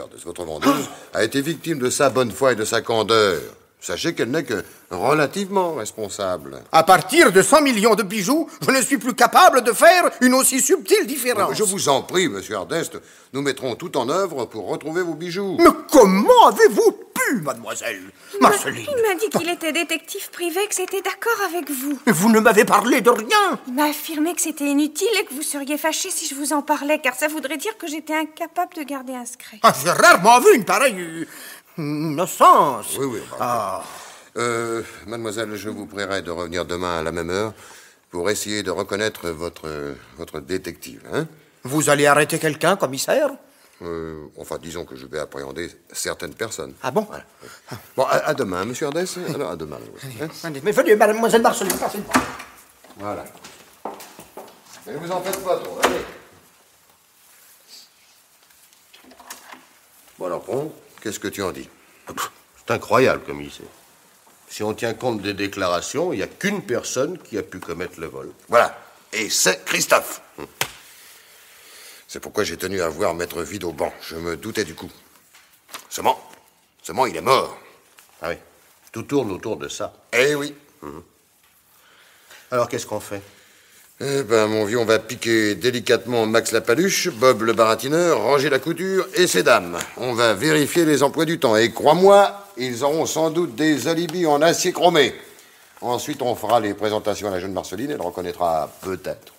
Ardès, votre vendeuse a été victime de sa bonne foi et de sa candeur. Sachez qu'elle n'est que relativement responsable. À partir de 100 millions de bijoux, je ne suis plus capable de faire une aussi subtile différence. Je vous en prie, monsieur Ardest, nous mettrons tout en œuvre pour retrouver vos bijoux. Mais comment avez-vous pu, mademoiselle Marceline? Il m'a dit qu'il était détective privé, que c'était d'accord avec vous. Mais vous ne m'avez parlé de rien. Il m'a affirmé que c'était inutile et que vous seriez fâché si je vous en parlais, car ça voudrait dire que j'étais incapable de garder un secret. Ah, j'ai rarement vu une pareille innocence. Oui. Mademoiselle, je vous prierai de revenir demain à la même heure pour essayer de reconnaître votre détective. Hein? Vous allez arrêter quelqu'un, commissaire? Enfin, disons que je vais appréhender certaines personnes. Ah bon? Voilà. Bon, à demain, monsieur Ardès. Alors, à demain. Hein? Mais venez, mademoiselle Marceline, passez-moi. Voilà. Mais ne vous en faites pas trop, allez. Bon, alors, Pont, qu'est-ce que tu en dis? C'est incroyable, commissaire. Si on tient compte des déclarations, il n'y a qu'une personne qui a pu commettre le vol. Voilà. Et c'est Christophe. C'est pourquoi j'ai tenu à voir Maître Vidauban. Je me doutais du coup. Seulement, il est mort. Ah oui. Tout tourne autour de ça. Eh oui. Alors, qu'est-ce qu'on fait? Eh ben, mon vieux, on va piquer délicatement Max la paluche, Bob le baratineur, Roger la couture et ses dames. On va vérifier les emplois du temps. Et crois-moi, ils auront sans doute des alibis en acier chromé. Ensuite, on fera les présentations à la jeune Marceline. Elle reconnaîtra peut-être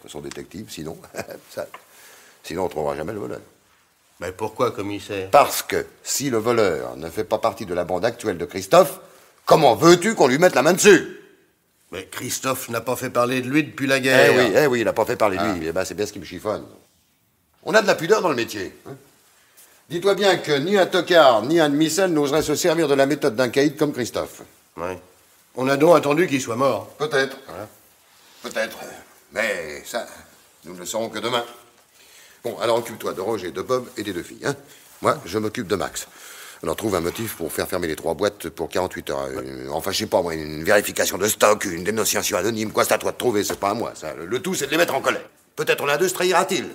son détective. Sinon, sinon on trouvera jamais le voleur. Mais pourquoi, commissaire? Parce que si le voleur ne fait pas partie de la bande actuelle de Christophe, comment veux-tu qu'on lui mette la main dessus? Mais Christophe n'a pas fait parler de lui depuis la guerre. Eh oui, il n'a pas fait parler de lui. Eh ben, c'est bien ce qui me chiffonne. On a de la pudeur dans le métier. Hein? Dis-toi bien que ni un tocard, ni un demi-sel n'oserait se servir de la méthode d'un caïd comme Christophe. Oui. On a donc attendu qu'il soit mort. Peut-être. Voilà. Peut-être. Mais ça, nous ne le saurons que demain. Bon, alors occupe-toi de Roger, de Bob et des deux filles. Hein? Moi, je m'occupe de Max. Alors trouve un motif pour faire fermer les 3 boîtes pour 48 heures. Enfin, je sais pas, moi, une vérification de stock, une dénonciation anonyme. Quoi, c'est à toi de trouver, c'est pas à moi. Ça. Le tout, c'est de les mettre en colère. Peut-être l'un d'eux se trahira-t-il.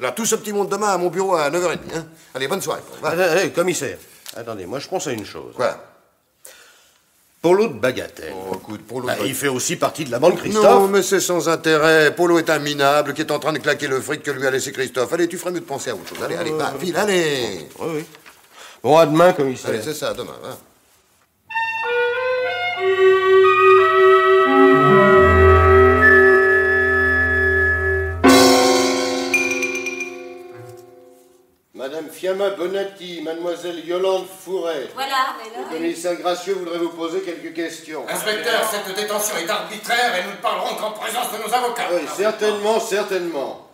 Là, tout ce petit monde demain à mon bureau à 9h30. Hein? Allez, bonne soirée. Commissaire, attendez, moi je pense à une chose. Quoi? Polo de Bagatelle. Oh, écoute, Polo il fait aussi partie de la bande Christophe. Non, mais c'est sans intérêt. Polo est un minable qui est en train de claquer le fric que lui a laissé Christophe. Allez, tu ferais mieux de penser à autre chose. Allez, va, file, allez. Oui. Bon, à demain, commissaire. Allez, c'est ça, à demain. Hein. Madame Fiamma Bonatti, mademoiselle Yolande Fouret. Voilà. Le commissaire Gracieux voudrait vous poser quelques questions. Inspecteur, cette détention est arbitraire et nous ne parlerons qu'en présence de nos avocats. Oui, certainement.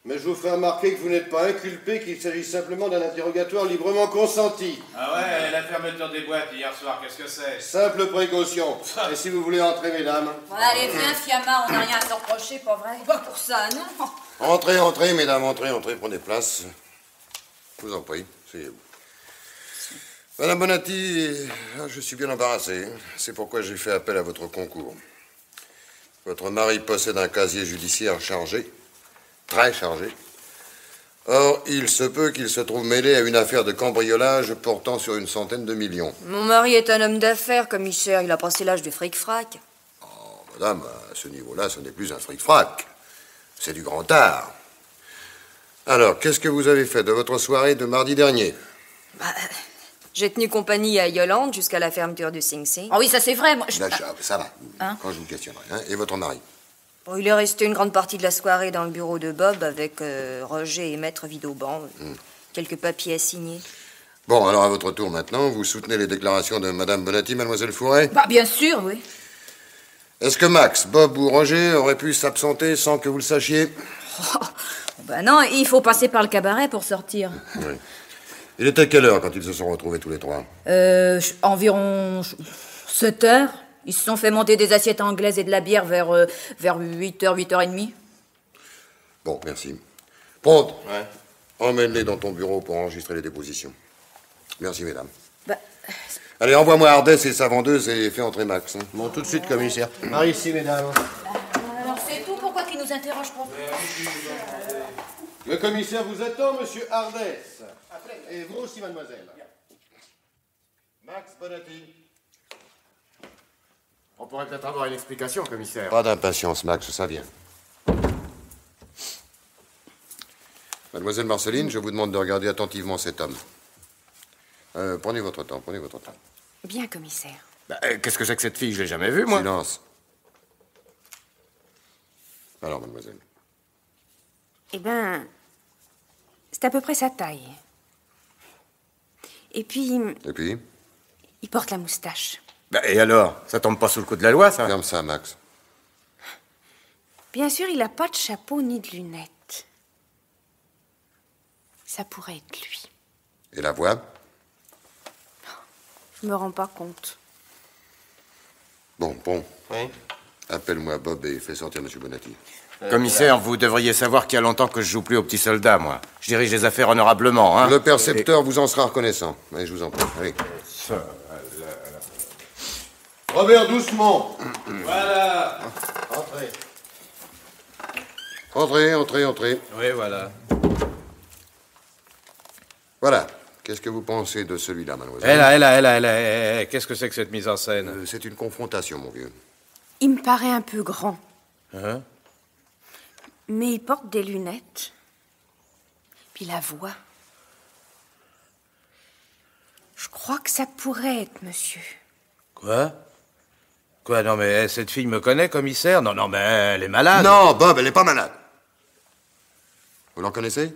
Mais je vous ferai remarquer que vous n'êtes pas inculpé, qu'il s'agit simplement d'un interrogatoire librement consenti. Ah ouais, la fermeture des boîtes hier soir, qu'est-ce que c'est? Simple précaution. Et si vous voulez entrer, mesdames? Bon, allez, viens, Fiamma, on n'a rien à te reprocher, pas vrai? Pas pour ça, non? Entrez, mesdames, entrez, prenez place. Je vous en prie, asseyez-vous. Madame Bonatti, je suis bien embarrassé. C'est pourquoi j'ai fait appel à votre concours. Votre mari possède un casier judiciaire chargé, très chargé. Or, il se peut qu'il se trouve mêlé à une affaire de cambriolage portant sur une centaine de millions. Mon mari est un homme d'affaires, commissaire. Il a passé l'âge du fric-frac. Oh, madame, à ce niveau-là, ce n'est plus un fric-frac. C'est du grand art. Alors, qu'est-ce que vous avez fait de votre soirée de mardi dernier? J'ai tenu compagnie à Yolande jusqu'à la fermeture du Sing Sing. Ah oui, ça c'est vrai, moi... Ça va, Hein? quand je vous questionnerai. Hein? Et votre mari? Bon, il est resté une grande partie de la soirée dans le bureau de Bob avec Roger et Maître Vidauban. Quelques papiers à signer. Bon, alors à votre tour maintenant, vous soutenez les déclarations de Madame Bonatti, Mademoiselle Fouret? Bah, bien sûr, oui. Est-ce que Max, Bob ou Roger auraient pu s'absenter sans que vous le sachiez? Bah non, il faut passer par le cabaret pour sortir. Oui. Il était quelle heure quand ils se sont retrouvés tous les trois? Environ 7 heures. Ils se sont fait monter des assiettes anglaises et de la bière vers 8h, 8h30. Bon, merci. Pronte. Ouais. Emmène-les dans ton bureau pour enregistrer les dépositions. Merci, mesdames. Bah... Allez, envoie-moi Ardès et sa vendeuse et fais entrer Max. Hein. Bon, tout de suite, commissaire. Par ici, mesdames. Alors c'est tout, pourquoi qu'il nous interroge pas? Le commissaire vous attend, monsieur Ardès. Et vous aussi, mademoiselle. Max Bonatti. On pourrait peut-être avoir une explication, commissaire. Pas d'impatience, Max, ça vient. Mademoiselle Marceline, je vous demande de regarder attentivement cet homme. Prenez votre temps, prenez votre temps. Bien, commissaire. Bah, qu'est-ce que c'est que cette fille? Je l'ai jamais vue, moi. Silence. Alors, mademoiselle. Eh ben, c'est à peu près sa taille. Et puis, Et puis? il porte la moustache. Bah, et alors? Ça tombe pas sous le coup de la loi, ça? Ferme ça, Max. Bien sûr, il n'a pas de chapeau ni de lunettes. Ça pourrait être lui. Et la voix? Je me rends pas compte. Bon. Oui. Appelle-moi Bob et fais sortir M. Bonatti. Commissaire, vous devriez savoir qu'il y a longtemps que je joue plus aux petits soldats, moi. Je dirige les affaires honorablement, hein. Le percepteur vous en sera reconnaissant. Allez, je vous en prie. Allez. Robert, doucement. Voilà. Entrez. Oui, voilà. Voilà. Qu'est-ce que vous pensez de celui-là, mademoiselle? Elle, qu'est-ce que c'est que cette mise en scène? C'est une confrontation, mon vieux. Il me paraît un peu grand. Hein? Mais il porte des lunettes. Puis la voix. Je crois que ça pourrait être monsieur. Quoi? Non, mais cette fille me connaît, commissaire? Non, mais elle est malade. Non, Bob, elle n'est pas malade. Vous l'en connaissez?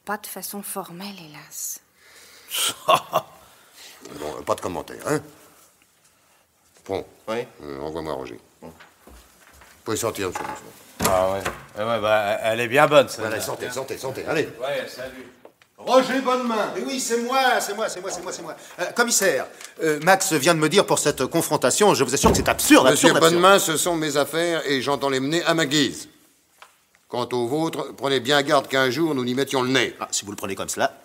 Pas de façon formelle, hélas. Bon, pas de commentaire, hein? Bon. Oui. Envoie-moi Roger. Vous pouvez sortir, monsieur Rousseau. Ah ouais. Bah, elle est bien bonne, celle-là. Allez, sortez, allez. Ouais, salut. Roger Bonnemain. Oui, c'est moi. Commissaire, Max vient de me dire pour cette confrontation, je vous assure que c'est absurde, Monsieur absurde. Bonnemain, ce sont mes affaires et j'entends les mener à ma guise. Quant aux vôtres, prenez bien garde qu'un jour nous n'y mettions le nez. Ah, si vous le prenez comme cela.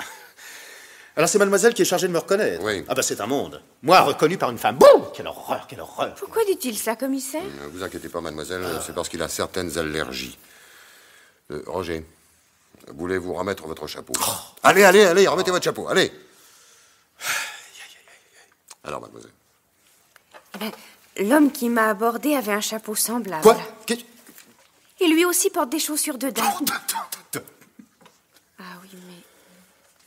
Alors c'est mademoiselle qui est chargée de me reconnaître. Oui. Ah bah c'est un monde. Moi, reconnu par une femme. Boum! Quelle horreur. Pourquoi dit-il ça, commissaire? Ne vous inquiétez pas, mademoiselle, c'est parce qu'il a certaines allergies. Roger, voulez-vous remettre votre chapeau? Allez, remettez votre chapeau, allez. Alors, mademoiselle. Eh ben, l'homme qui m'a abordé avait un chapeau semblable. Quoi? Et lui aussi porte des chaussures de dame. Ah oui, mais...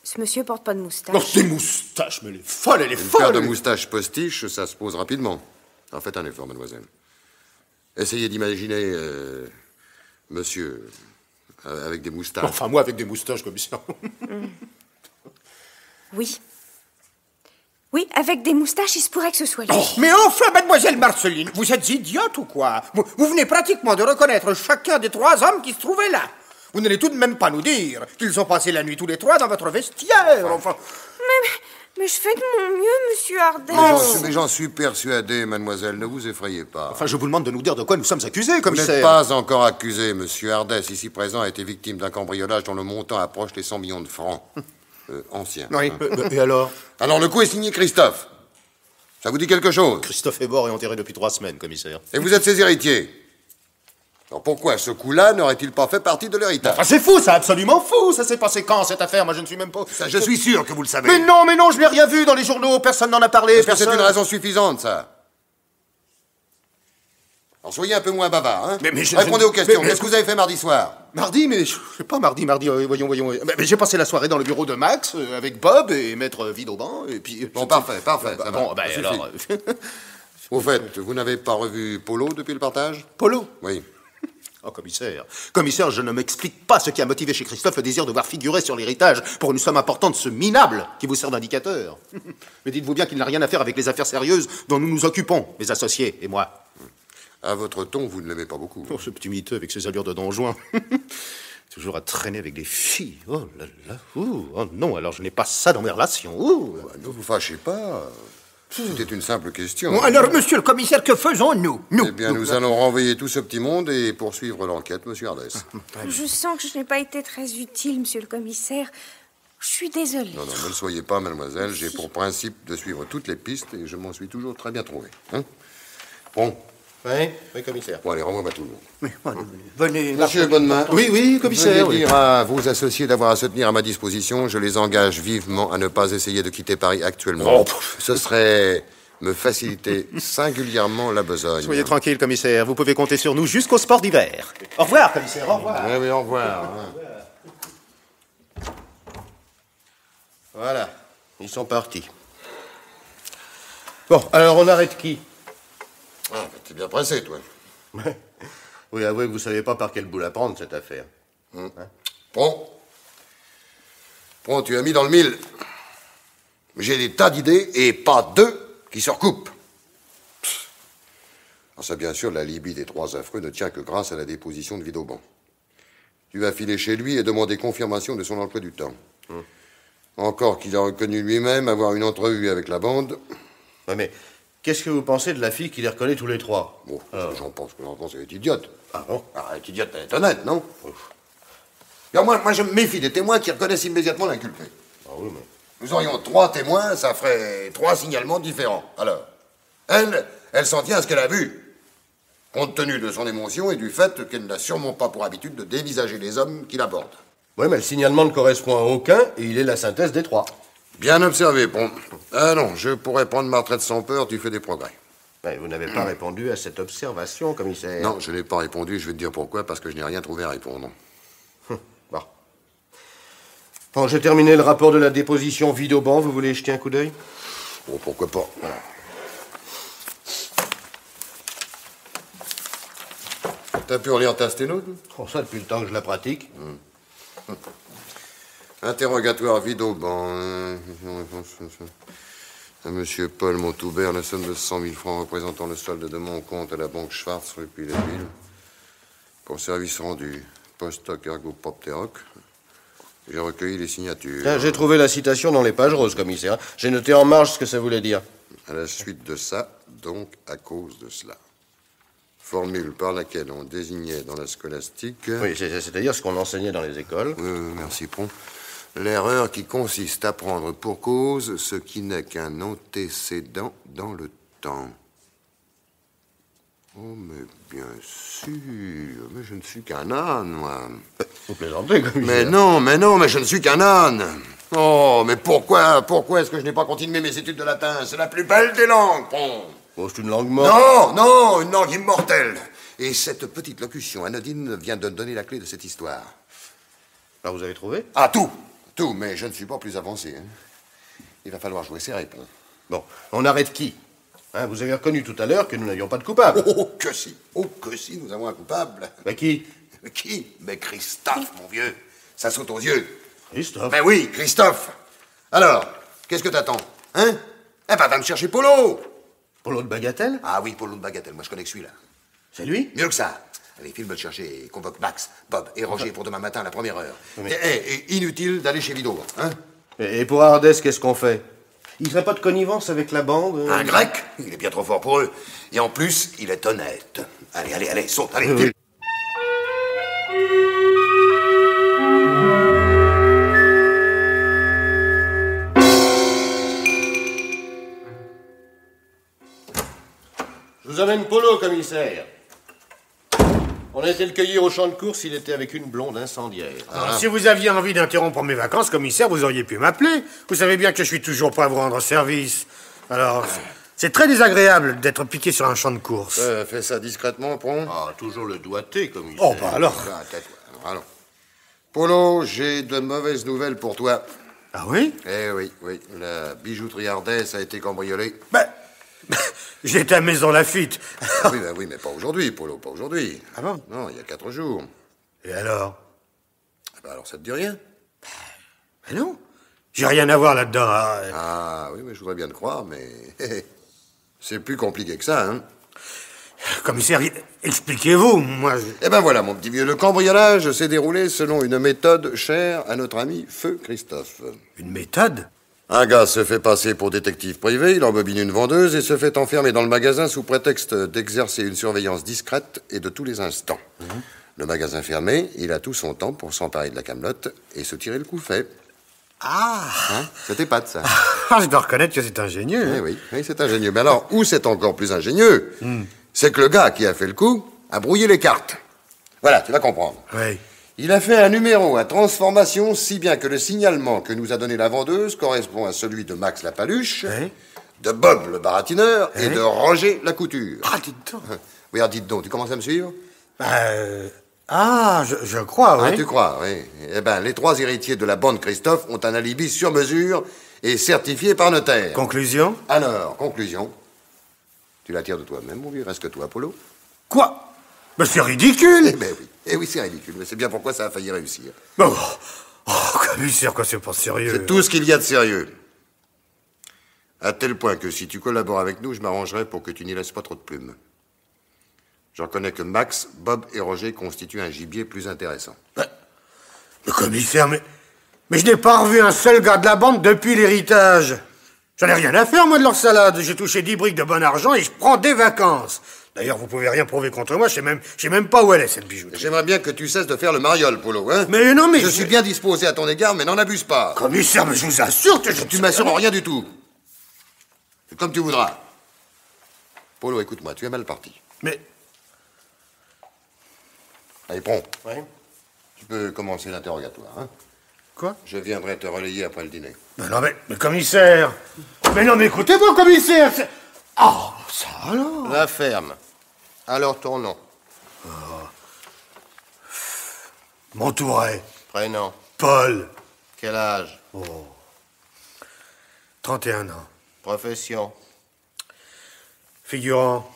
Ce monsieur porte pas de moustache. Non, des moustaches, mais elle est folle. Une paire de moustaches postiches, ça se pose rapidement. Alors faites un effort, mademoiselle. Essayez d'imaginer monsieur avec des moustaches. Enfin, moi avec des moustaches, commissaire. Oui, avec des moustaches, il se pourrait que ce soit lui. Mais enfin, mademoiselle Marceline, vous êtes idiote ou quoi? Vous venez pratiquement de reconnaître chacun des 3 hommes qui se trouvaient là. Vous n'allez tout de même pas nous dire qu'ils ont passé la nuit tous les 3 dans votre vestiaire, enfin. Mais je fais de mon mieux, monsieur Ardès. Mais j'en suis persuadé, mademoiselle, ne vous effrayez pas. Enfin, je vous demande de nous dire de quoi nous sommes accusés, commissaire. Vous n'êtes pas encore accusé, monsieur Ardès, ici présent, a été victime d'un cambriolage dont le montant approche les 100 millions de francs. Ancien. Oui, et alors? Alors, le coup est signé Christophe. Ça vous dit quelque chose? Christophe est mort et enterré depuis 3 semaines, commissaire. Et vous êtes ses héritiers. Alors pourquoi ce coup-là n'aurait-il pas fait partie de l'héritage? Enfin, c'est fou, ça, absolument fou. Ça s'est passé quand, cette affaire? Moi, je ne suis même pas... Ça, je suis sûr que vous le savez. Mais non, je n'ai rien vu dans les journaux. Personne n'en a parlé. Est-ce que c'est une raison suffisante, ça? Alors soyez un peu moins bavard, hein? Répondez aux questions. Qu'est-ce que vous avez fait mardi soir? Mardi, mais je sais pas, mardi, voyons. Mais j'ai passé la soirée dans le bureau de Max, avec Bob et maître Vidauban, et puis... Bon, parfait, ça va. Bon, ben Ça alors... suffit. Au fait, vous n'avez pas revu Polo depuis le partage? Polo? Oui. Oh, commissaire, je ne m'explique pas ce qui a motivé chez Christophe le désir de voir figurer sur l'héritage pour une somme importante ce minable qui vous sert d'indicateur. Mais dites-vous bien qu'il n'a rien à faire avec les affaires sérieuses dont nous nous occupons, mes associés et moi. À votre ton, vous ne l'aimez pas beaucoup. Oh, ce petit miteux avec ses allures de Don Juan. Toujours à traîner avec des filles. Oh là là. Oh non, alors je n'ai pas ça dans mes relations. Ne vous fâchez pas. C'était une simple question. Bon, alors, monsieur le commissaire, que faisons-nous? Eh bien, nous allons renvoyer tout ce petit monde et poursuivre l'enquête, monsieur Ardès. Je sens que je n'ai pas été très utile, monsieur le commissaire. Je suis désolée. Non, ne le soyez pas, mademoiselle. J'ai pour principe de suivre toutes les pistes et je m'en suis toujours très bien trouvé. Hein? Bon. Oui, commissaire. Bon, allez, renvoie-moi tout le monde. Oui, venez. Monsieur Bonnemain. Oui, commissaire. Veuillez dire à vos associés d'avoir à se tenir à ma disposition. Je les engage vivement à ne pas essayer de quitter Paris actuellement. Ce serait me faciliter singulièrement la besogne. Soyez tranquille, commissaire. Vous pouvez compter sur nous jusqu'au sport d'hiver. Au revoir, commissaire. Au revoir. Oui, au revoir. Voilà, ils sont partis. Bon, alors on arrête qui? Ah, t'es bien pressé, toi. Oui, avouez que vous savez pas par quel bout la prendre, cette affaire. Hein? Bon, tu as mis dans le mille. J'ai des tas d'idées et pas deux qui se recoupent. Alors ça, bien sûr, l'alibi des trois affreux ne tient que grâce à la déposition de Vidauban. Tu vas filer chez lui et demander confirmation de son emploi du temps. Encore qu'il a reconnu lui-même avoir une entrevue avec la bande. Ouais, mais qu'est-ce que vous pensez de la fille qui les reconnaît tous les trois? Bon, j'en pense qu'elle est idiote. Ah bon? Elle est idiote, elle est honnête, non? Alors moi, je me méfie des témoins qui reconnaissent immédiatement l'inculpé. Ah oui, mais... Nous aurions 3 témoins, ça ferait 3 signalements différents. Alors, elle s'en tient à ce qu'elle a vu, compte tenu de son émotion et du fait qu'elle n'a sûrement pas pour habitude de dévisager les hommes qui l'abordent. Oui, mais le signalement ne correspond à aucun et il est la synthèse des trois. Bien observé, Pont. Ah non, je pourrais prendre ma retraite sans peur, tu fais des progrès. Mais vous n'avez pas répondu à cette observation, commissaire. Non, je n'ai pas répondu, je vais te dire pourquoi, parce que je n'ai rien trouvé à répondre. Bon. Bon, j'ai terminé le rapport de la déposition Vidauban, vous voulez jeter un coup d'œil? Oh, pourquoi pas. Voilà. T'as pu relire ta sténo? Oh, ça, depuis le temps que je la pratique. Interrogatoire Vidauban. À Monsieur Paul Montoubert, la somme de 100 000 francs représentant le solde de mon compte à la banque Schwartz, rue Pileville. Pour service rendu. Post-hoc ergo propteroc. J'ai recueilli les signatures. Tiens, j'ai trouvé la citation dans les pages roses, commissaire. J'ai noté en marge ce que ça voulait dire. À la suite de ça, donc à cause de cela. Formule par laquelle on désignait dans la scolastique... Oui, c'est-à-dire ce qu'on enseignait dans les écoles. Oui, merci, Pont. L'erreur qui consiste à prendre pour cause ce qui n'est qu'un antécédent dans le temps. Oh, mais bien sûr, mais je ne suis qu'un âne, moi. Vous plaisantez, commissaire. Mais je ne suis qu'un âne. Oh, mais pourquoi est-ce que je n'ai pas continué mes études de latin? C'est la plus belle des langues, Pont. Oh, c'est une langue morte. Non, une langue immortelle. Et cette petite locution anodine vient de donner la clé de cette histoire. Alors, vous avez trouvé? Ah, tout, mais je ne suis pas plus avancé. Hein. Il va falloir jouer serré, Pont. Bon, on arrête qui? Hein, vous avez reconnu tout à l'heure que nous n'avions pas de coupable. Oh, que si, nous avons un coupable. Mais qui? Qui? Mais Christophe, mon vieux. Ça saute aux yeux. Christophe? Ben oui, Christophe. Alors, qu'est-ce que t'attends? Hein? Eh ben, va me chercher Polo. Polo de Bagatelle? Ah oui, Polo de Bagatelle, moi je connais que celui-là. C'est lui? Mieux que ça. Allez, file me le chercher et convoque Max, Bob et Roger pour demain matin à la première heure. Mais... Et inutile d'aller chez Vidauban, hein? Et pour Ardès, qu'est-ce qu'on fait? Il ferait pas de connivence avec la bande? Un grec? Il est bien trop fort pour eux. Et en plus, il est honnête. Allez, saute, allez. Oui. Je vous amène Polo, commissaire. On a été le cueillir au champ de course, il était avec une blonde incendiaire. Alors, si vous aviez envie d'interrompre mes vacances, commissaire, vous auriez pu m'appeler. Vous savez bien que je suis toujours prêt à vous rendre service. Alors, c'est très désagréable d'être piqué sur un champ de course. Fais ça discrètement, Pont. Ah, toujours le doigté, commissaire. Oh, bah alors. Alors. Polo, j'ai de mauvaises nouvelles pour toi. Ah oui? Eh oui. La bijouterie Ardès a été cambriolée. J'étais à Maison Lafitte. Oui, mais pas aujourd'hui, Polo, pas aujourd'hui. Ah bon? Non, il y a 4 jours. Et alors? Alors ça te dit rien? Mais non, j'ai rien à voir là-dedans. Ah oui, mais je voudrais bien te croire, mais c'est plus compliqué que ça, hein? Commissaire, expliquez-vous, moi... Eh ben voilà, mon petit vieux, le cambriolage s'est déroulé selon une méthode chère à notre ami Feu Christophe. Une méthode? Un gars se fait passer pour détective privé, il embobine une vendeuse et se fait enfermer dans le magasin sous prétexte d'exercer une surveillance discrète et de tous les instants. Le magasin fermé, il a tout son temps pour s'emparer de la camelote et se tirer le coup fait. Ah Hein? Ça t'épate, ça? Ah, je dois reconnaître que c'est ingénieux. Eh oui, c'est ingénieux. Mais alors, où c'est encore plus ingénieux, c'est que le gars qui a fait le coup a brouillé les cartes. Voilà, tu vas comprendre. Oui. Il a fait un numéro à transformation si bien que le signalement que nous a donné la vendeuse correspond à celui de Max la paluche, de Bob le baratineur et de Roger la couture. Ah, dites donc. Oui, alors dites donc, tu commences à me suivre? Je crois, oui. Ah, tu crois, oui. Eh ben, les 3 héritiers de la bande Christophe ont un alibi sur mesure et certifié par notaire. Conclusion? Alors, conclusion. Tu la tires de toi-même, mon vieux, reste que toi, Apollo. Quoi? Mais c'est ridicule! Eh ben oui. Eh oui, c'est ridicule, mais c'est bien pourquoi ça a failli réussir. Oh, commissaire, quoi, c'est pas sérieux. C'est tout ce qu'il y a de sérieux. À tel point que si tu collabores avec nous, je m'arrangerai pour que tu n'y laisses pas trop de plumes. Je reconnais que Max, Bob et Roger constituent un gibier plus intéressant. Le commissaire, mais je n'ai pas revu un seul gars de la bande depuis l'héritage. J'en ai rien à faire, moi, de leur salade. J'ai touché 10 briques de bon argent et je prends des vacances. D'ailleurs, vous pouvez rien prouver contre moi, je sais même pas où elle est, cette bijouterie. J'aimerais bien que tu cesses de faire le mariole, Polo, hein? Mais non, mais... Je suis bien disposé à ton égard, mais n'en abuse pas. Commissaire, mais je vous assure que tu m'assures rien du tout. C'est comme tu voudras. Polo, écoute-moi, tu es mal parti. Mais... Allez, prends. Oui. Tu peux commencer l'interrogatoire, hein? Quoi? Je viendrai te relayer après le dîner. Mais non, mais commissaire... Mais non, mais écoutez-moi, commissaire, c'est... Oh, ça alors... La ferme. Alors ton nom. Montouret. Prénom. Paul. Quel âge? 31 ans. Profession. Figurant.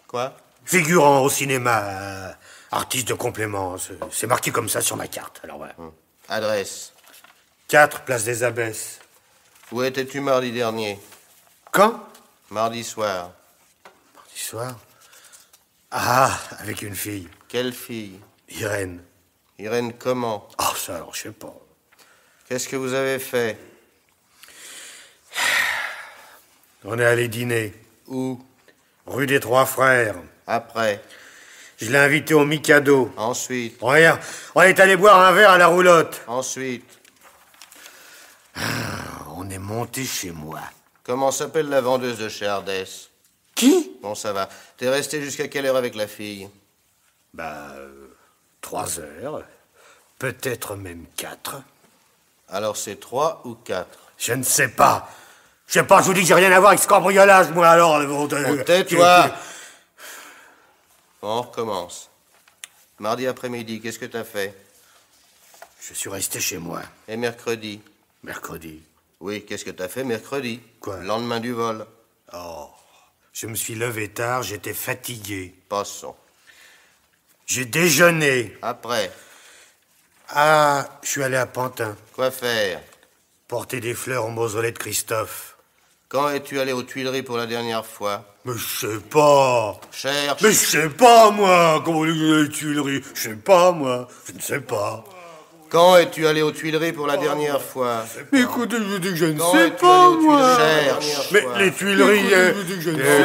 Quoi? Figurant au cinéma. Artiste de complément. C'est marqué comme ça sur ma carte. Alors voilà. Adresse. 4 place des Abbesses. Où étais-tu mardi dernier? Quand? Mardi soir. Mardi soir? Ah, avec une fille. Quelle fille? Irène. Irène comment? Oh, ça alors, je sais pas. Qu'est-ce que vous avez fait? On est allé dîner. Où? Rue des Trois Frères. Après? Je l'ai invité au Mikado. Ensuite? Rien. On est allé boire un verre à la roulotte. Ensuite? On est monté chez moi. Comment s'appelle la vendeuse de chez Ardès? Qui? Bon, ça va. T'es resté jusqu'à quelle heure avec la fille? 3 heures. Peut-être même 4. Alors c'est 3 ou 4? Je ne sais pas. Je sais pas, je vous dis que j'ai rien à voir avec ce cambriolage, moi, alors... Tais-toi! Bon, on recommence. Mardi après-midi, qu'est-ce que t'as fait? Je suis resté chez moi. Et mercredi? Mercredi. Oui, qu'est-ce que t'as fait mercredi? Quoi? Le lendemain du vol. Oh, je me suis levé tard, j'étais fatigué. Passons. J'ai déjeuné. Après? Ah, je suis allé à Pantin. Quoi faire? Porter des fleurs au mausolée de Christophe. Quand es-tu allé aux Tuileries pour la dernière fois? Mais je sais pas. Cherche. Mais je sais pas, moi. Comment les Tuileries? Je sais pas, moi. Je ne sais pas. Quand es-tu allé aux Tuileries pour la dernière fois? Mais écoutez, je dis que je ne Quand sais es-tu pas, allé aux moi. Tuileries? Mais les Tuileries...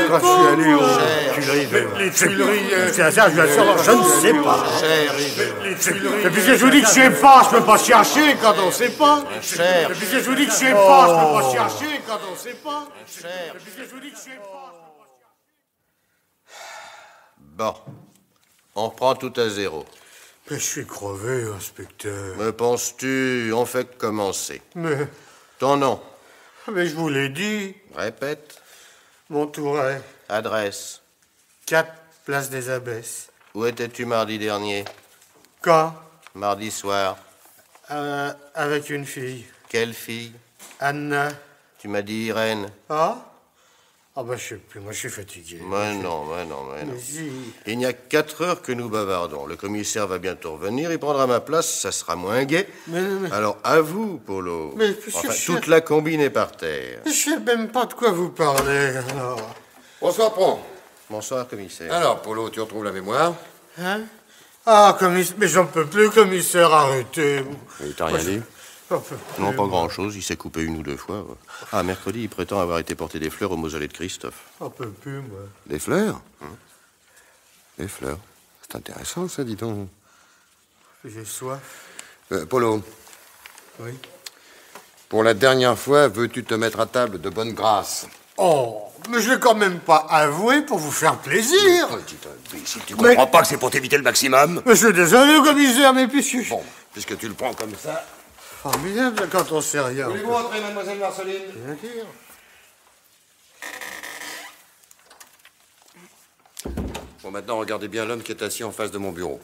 quand je suis allé aux Tuileries... Les Tuileries... C'est ça, je vais savoir, je ne sais pas. Les Tuileries... Et puis je vous dis que je sais pas, je peux pas chercher quand on sait pas. Et puis je vous dis que je sais pas, je peux pas chercher quand on sait pas. Et puis je vous dis que je sais pas... Bon. On reprend tout à zéro. Mais je suis crevé, inspecteur. Me penses-tu? On fait que commencer. Mais... Ton nom? Mais je vous l'ai dit. Répète. Montouret. Adresse? 4 place des Abbesses. Où étais-tu mardi dernier? Quand? Mardi soir. Avec une fille. Quelle fille? Anna. Tu m'as dit Irène. Ah? Ah bah je sais plus, moi je suis fatigué. Mais non. Mais si. Il n'y a 4 heures que nous bavardons. Le commissaire va bientôt revenir, il prendra ma place, ça sera moins gai. Mais... Alors à vous, Polo. Mais enfin, toute la combine est par terre. Je sais même pas de quoi vous parlez, alors. Bonsoir, Pron. Bonsoir, commissaire. Alors, Polo, tu retrouves la mémoire? Hein? Ah, commissaire, mais j'en peux plus, commissaire, arrêtez. Il t'a rien dit? Non, pas grand-chose. Il s'est coupé une ou deux fois. Ah, mercredi, il prétend avoir été porter des fleurs au mausolée de Christophe. Un peu plus, moi. Des fleurs? Des fleurs. C'est intéressant, ça, dis donc. J'ai soif. Polo, Oui. pour la dernière fois, veux-tu te mettre à table de bonne grâce? Oh, mais je l'ai quand même pas avoué pour vous faire plaisir. Petit imbécile, tu comprends pas que c'est pour t'éviter le maximum? Mais je suis désolé, commissaire, mais puisque... Bon, puisque tu le prends comme ça... Formidable, quand on sait rien. Voulez-vous entrer, mademoiselle Marceline? Bien dire. Bon, maintenant, regardez bien l'homme qui est assis en face de mon bureau.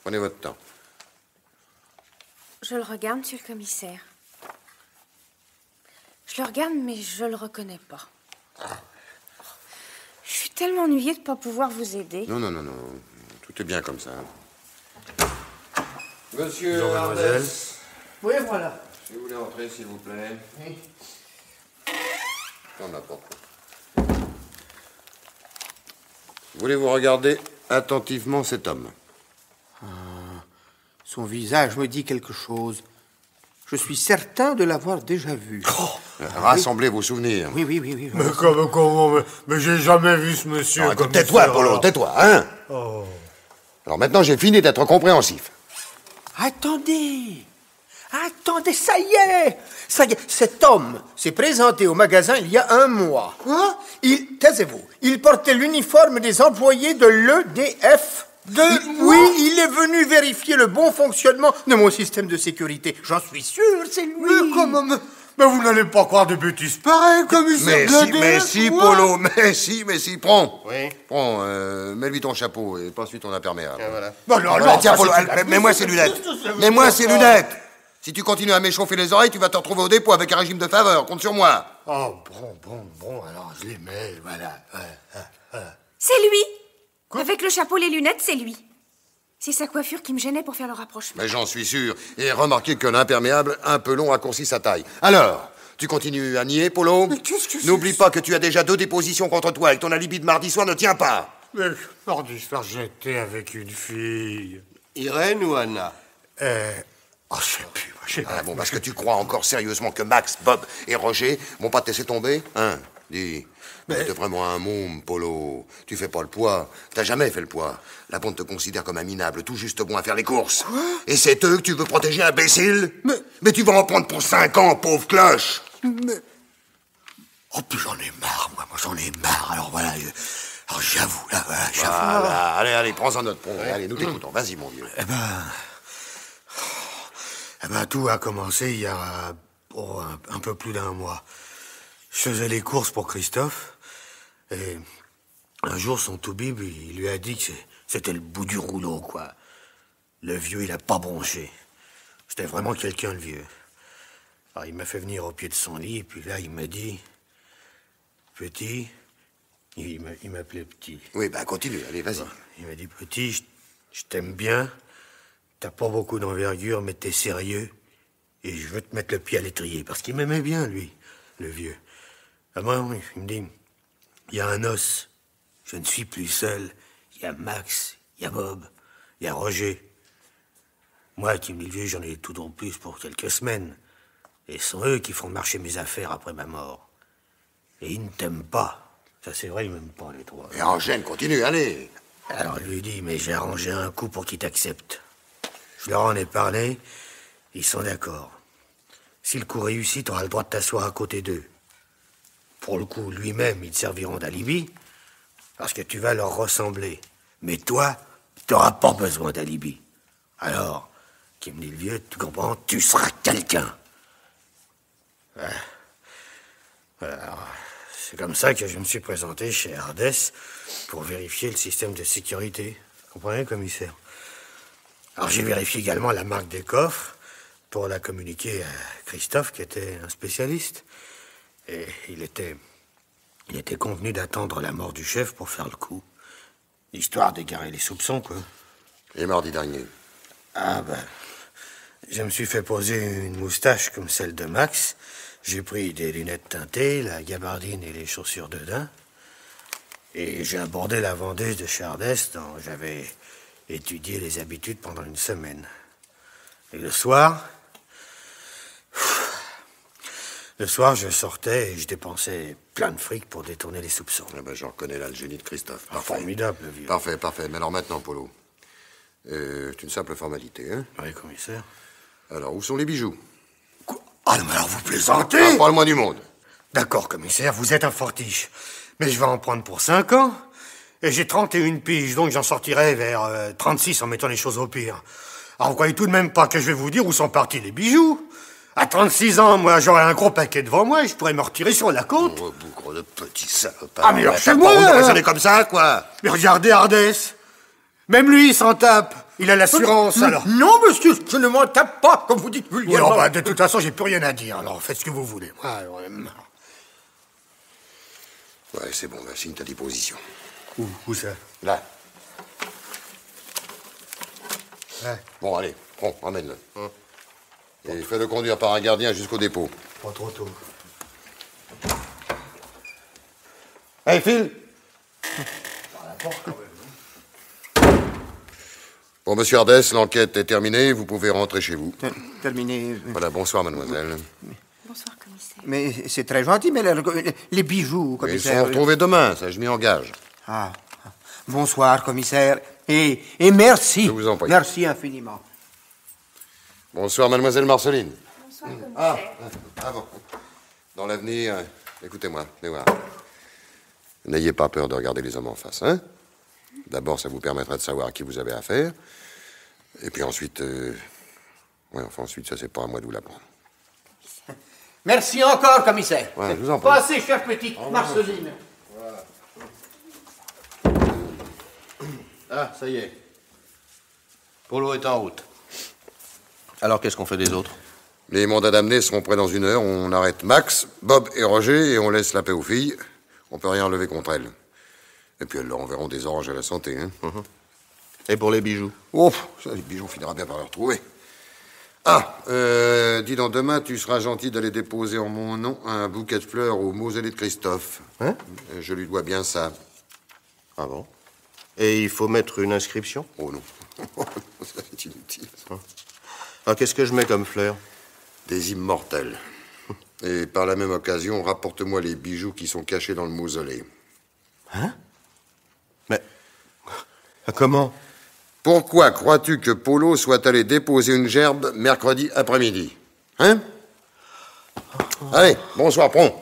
Prenez votre temps. Je le regarde, monsieur le commissaire. Je le regarde, mais je le reconnais pas. Je suis tellement ennuyée de ne pas pouvoir vous aider. Non. Tout est bien comme ça. Monsieur Bonjour, mademoiselle. Ardès. Oui, voilà. Si vous voulez entrer, s'il vous plaît. Oui. On n'importe quoi. Voulez-vous regarder attentivement cet homme? Son visage me dit quelque chose. Je suis certain de l'avoir déjà vu. Rassemblez vos souvenirs. Oui. Mais comment? Mais j'ai jamais vu ce monsieur. Non, comme tais-toi, ça. Polo, tais-toi, hein? Oh. Alors maintenant, j'ai fini d'être compréhensif. Attendez, ça y est. Cet homme s'est présenté au magasin il y a un mois. Quoi? Taisez-vous. Il portait l'uniforme des employés de l'EDF. Oui, il est venu vérifier le bon fonctionnement de mon système de sécurité. J'en suis sûr, c'est lui. Mais comment? Mais vous n'allez pas croire des bêtises pareilles, commissaire. Mais si, Polo, mais si, prends. Oui. Prends, mets-lui ton chapeau et passe-lui ton imperméable. Ah, voilà. Non, tiens, Polo, mets-moi ces lunettes. Mets-moi ces lunettes. Si tu continues à m'échauffer les oreilles, tu vas te retrouver au dépôt avec un régime de faveur. Compte sur moi. Oh, bon, alors je les mets, voilà. C'est lui. Avec le chapeau, les lunettes, c'est lui. C'est sa coiffure qui me gênait pour faire le rapprochement. Mais j'en suis sûr. Et remarquez que l'imperméable, un peu long, raccourcit sa taille. Alors, tu continues à nier, Polo? Mais qu'est-ce que c'est? N'oublie pas que tu as déjà 2 dépositions contre toi et que ton alibi de mardi soir ne tient pas. Mais mardi soir, j'étais avec une fille. Irène ou Anna? Je sais plus, moi, je sais pas. Ah bon, parce que tu crois encore sérieusement que Max, Bob et Roger vont pas te laisser tomber? Hein? Dis. Mais t'es vraiment un môme, Polo. Tu fais pas le poids. T'as jamais fait le poids. La bande te considère comme un minable, tout juste bon à faire les courses. Quoi? Et c'est eux que tu veux protéger, imbécile? Mais tu vas en prendre pour 5 ans, pauvre cloche. Mais... Oh, puis j'en ai marre, moi, j'en ai marre. Alors voilà, alors j'avoue, là, voilà, j'avoue. Voilà, allez, prends-en note, Polo. Allez, nous t'écoutons. Vas-y, mon vieux. Eh ben, tout a commencé il y a un peu plus d'un mois. Je faisais les courses pour Christophe, et un jour, son toubib, il lui a dit que c'était le bout du rouleau, quoi. Le vieux, il a pas bronché. C'était vraiment quelqu'un, le vieux. Alors, il m'a fait venir au pied de son lit, et puis là, il m'a dit... Petit... Il m'appelait Petit. Oui, continue, allez, vas-y. Il m'a dit, Petit, je t'aime bien. T'as pas beaucoup d'envergure, mais t'es sérieux. Et je veux te mettre le pied à l'étrier. Parce qu'il m'aimait bien, lui, le vieux. Alors, il me dit, il y a un os. Je ne suis plus seul. Il y a Max, il y a Bob, il y a Roger. Moi, qui me dit le vieux, j'en ai tout en plus pour quelques semaines. Et ce sont eux qui font marcher mes affaires après ma mort. Et ils ne t'aiment pas. Ça, c'est vrai, ils m'aiment pas, les trois. Et Angèle, continue, allez. Alors, je lui dis, mais j'ai arrangé un coup pour qu'ils t'acceptent. Je leur en ai parlé, ils sont d'accord. Si le coup réussit, t'auras le droit de t'asseoir à côté d'eux. Pour le coup, lui-même, ils te serviront d'alibi, parce que tu vas leur ressembler. Mais toi, t'auras pas besoin d'alibi. Alors, qui me dit le vieux, tu comprends, tu seras quelqu'un. Alors, c'est comme ça que je me suis présenté chez Ardès pour vérifier le système de sécurité. Vous comprenez, commissaire? Alors, j'ai vérifié également la marque des coffres pour la communiquer à Christophe, qui était un spécialiste. Et il était convenu d'attendre la mort du chef pour faire le coup. Histoire d'égarer les soupçons, quoi. Et mardi dernier? Je me suis fait poser une moustache comme celle de Max. J'ai pris des lunettes teintées, la gabardine et les chaussures de daim. Et j'ai abordé la vendeuse de Chardès dont j'avais étudié les habitudes pendant une semaine. Et le soir, Le soir, je sortais et je dépensais plein de fric pour détourner les soupçons. Ah ben, je reconnais là le génie de Christophe. Formidable, le vieux. Parfait. Mais alors maintenant, Polo, c'est une simple formalité, hein? Oui, commissaire. Alors, où sont les bijoux? Ah non, mais alors vous plaisantez? Parle-moi du monde. D'accord, commissaire, vous êtes un fortiche. Mais je vais en prendre pour 5 ans. Et j'ai 31 piges, donc j'en sortirai vers 36 en mettant les choses au pire. Alors vous croyez tout de même pas que je vais vous dire où sont partis les bijoux? À 36 ans, moi, j'aurai un gros paquet devant moi et je pourrais me retirer sur la côte. Oh, bougre de petit salopard. Ah, mais alors, c'est moi! Vous raisonnez comme ça, quoi? Mais regardez Ardès. Même lui, il s'en tape. Il a l'assurance, alors. Non, monsieur, je ne m'en tape pas, comme vous dites vulgairement. Alors, de toute façon, j'ai plus rien à dire. Alors, faites ce que vous voulez. Ouais, c'est bon, signe ta déposition. Où ça? Là. Ouais. Bon, allez, emmène-le. Et fais-le conduire par un gardien jusqu'au dépôt. Pas trop tôt. Allez, file. Bon, monsieur Ardès, l'enquête est terminée. Vous pouvez rentrer chez vous. Terminé. Voilà, bonsoir, mademoiselle. Bonsoir, commissaire. Mais c'est très gentil, mais les bijoux, Ils commissaire... seront retrouvés demain, ça je m'y engage. Ah, bonsoir, commissaire. Et merci. Je vous en prie. Merci infiniment. Bonsoir, mademoiselle Marceline. Bonsoir, commissaire. Ah bon. Dans l'avenir, écoutez-moi, venez voir. N'ayez pas peur de regarder les hommes en face, hein? D'abord, ça vous permettra de savoir à qui vous avez affaire. Et puis ensuite... ensuite, ça, c'est pas à moi de vous l'apprendre. Merci encore, commissaire. Ouais, je vous en prie. Passez, chère petite Marceline. Ah, ça y est. Polo est en route. Alors, qu'est-ce qu'on fait des autres? Les mandats d'amener seront prêts dans 1 heure. On arrête Max, Bob et Roger et on laisse la paix aux filles. On peut rien enlever contre elles. Et puis elles leur enverront des oranges à la santé, hein. Et pour les bijoux? Oh, ça, les bijoux, on finira bien par les retrouver. Dis donc, demain, tu seras gentil d'aller déposer en mon nom un bouquet de fleurs au mausolée de Christophe. Hein? Je lui dois bien ça. Ah bon? Et il faut mettre une inscription? Oh non. Ça, c'est inutile. Ah, qu'est-ce que je mets comme fleurs? Des immortels. Et par la même occasion, rapporte-moi les bijoux qui sont cachés dans le mausolée. Hein? Mais... Comment? Pourquoi crois-tu que Polo soit allé déposer une gerbe mercredi après-midi? Hein? Allez, bonsoir, prompt.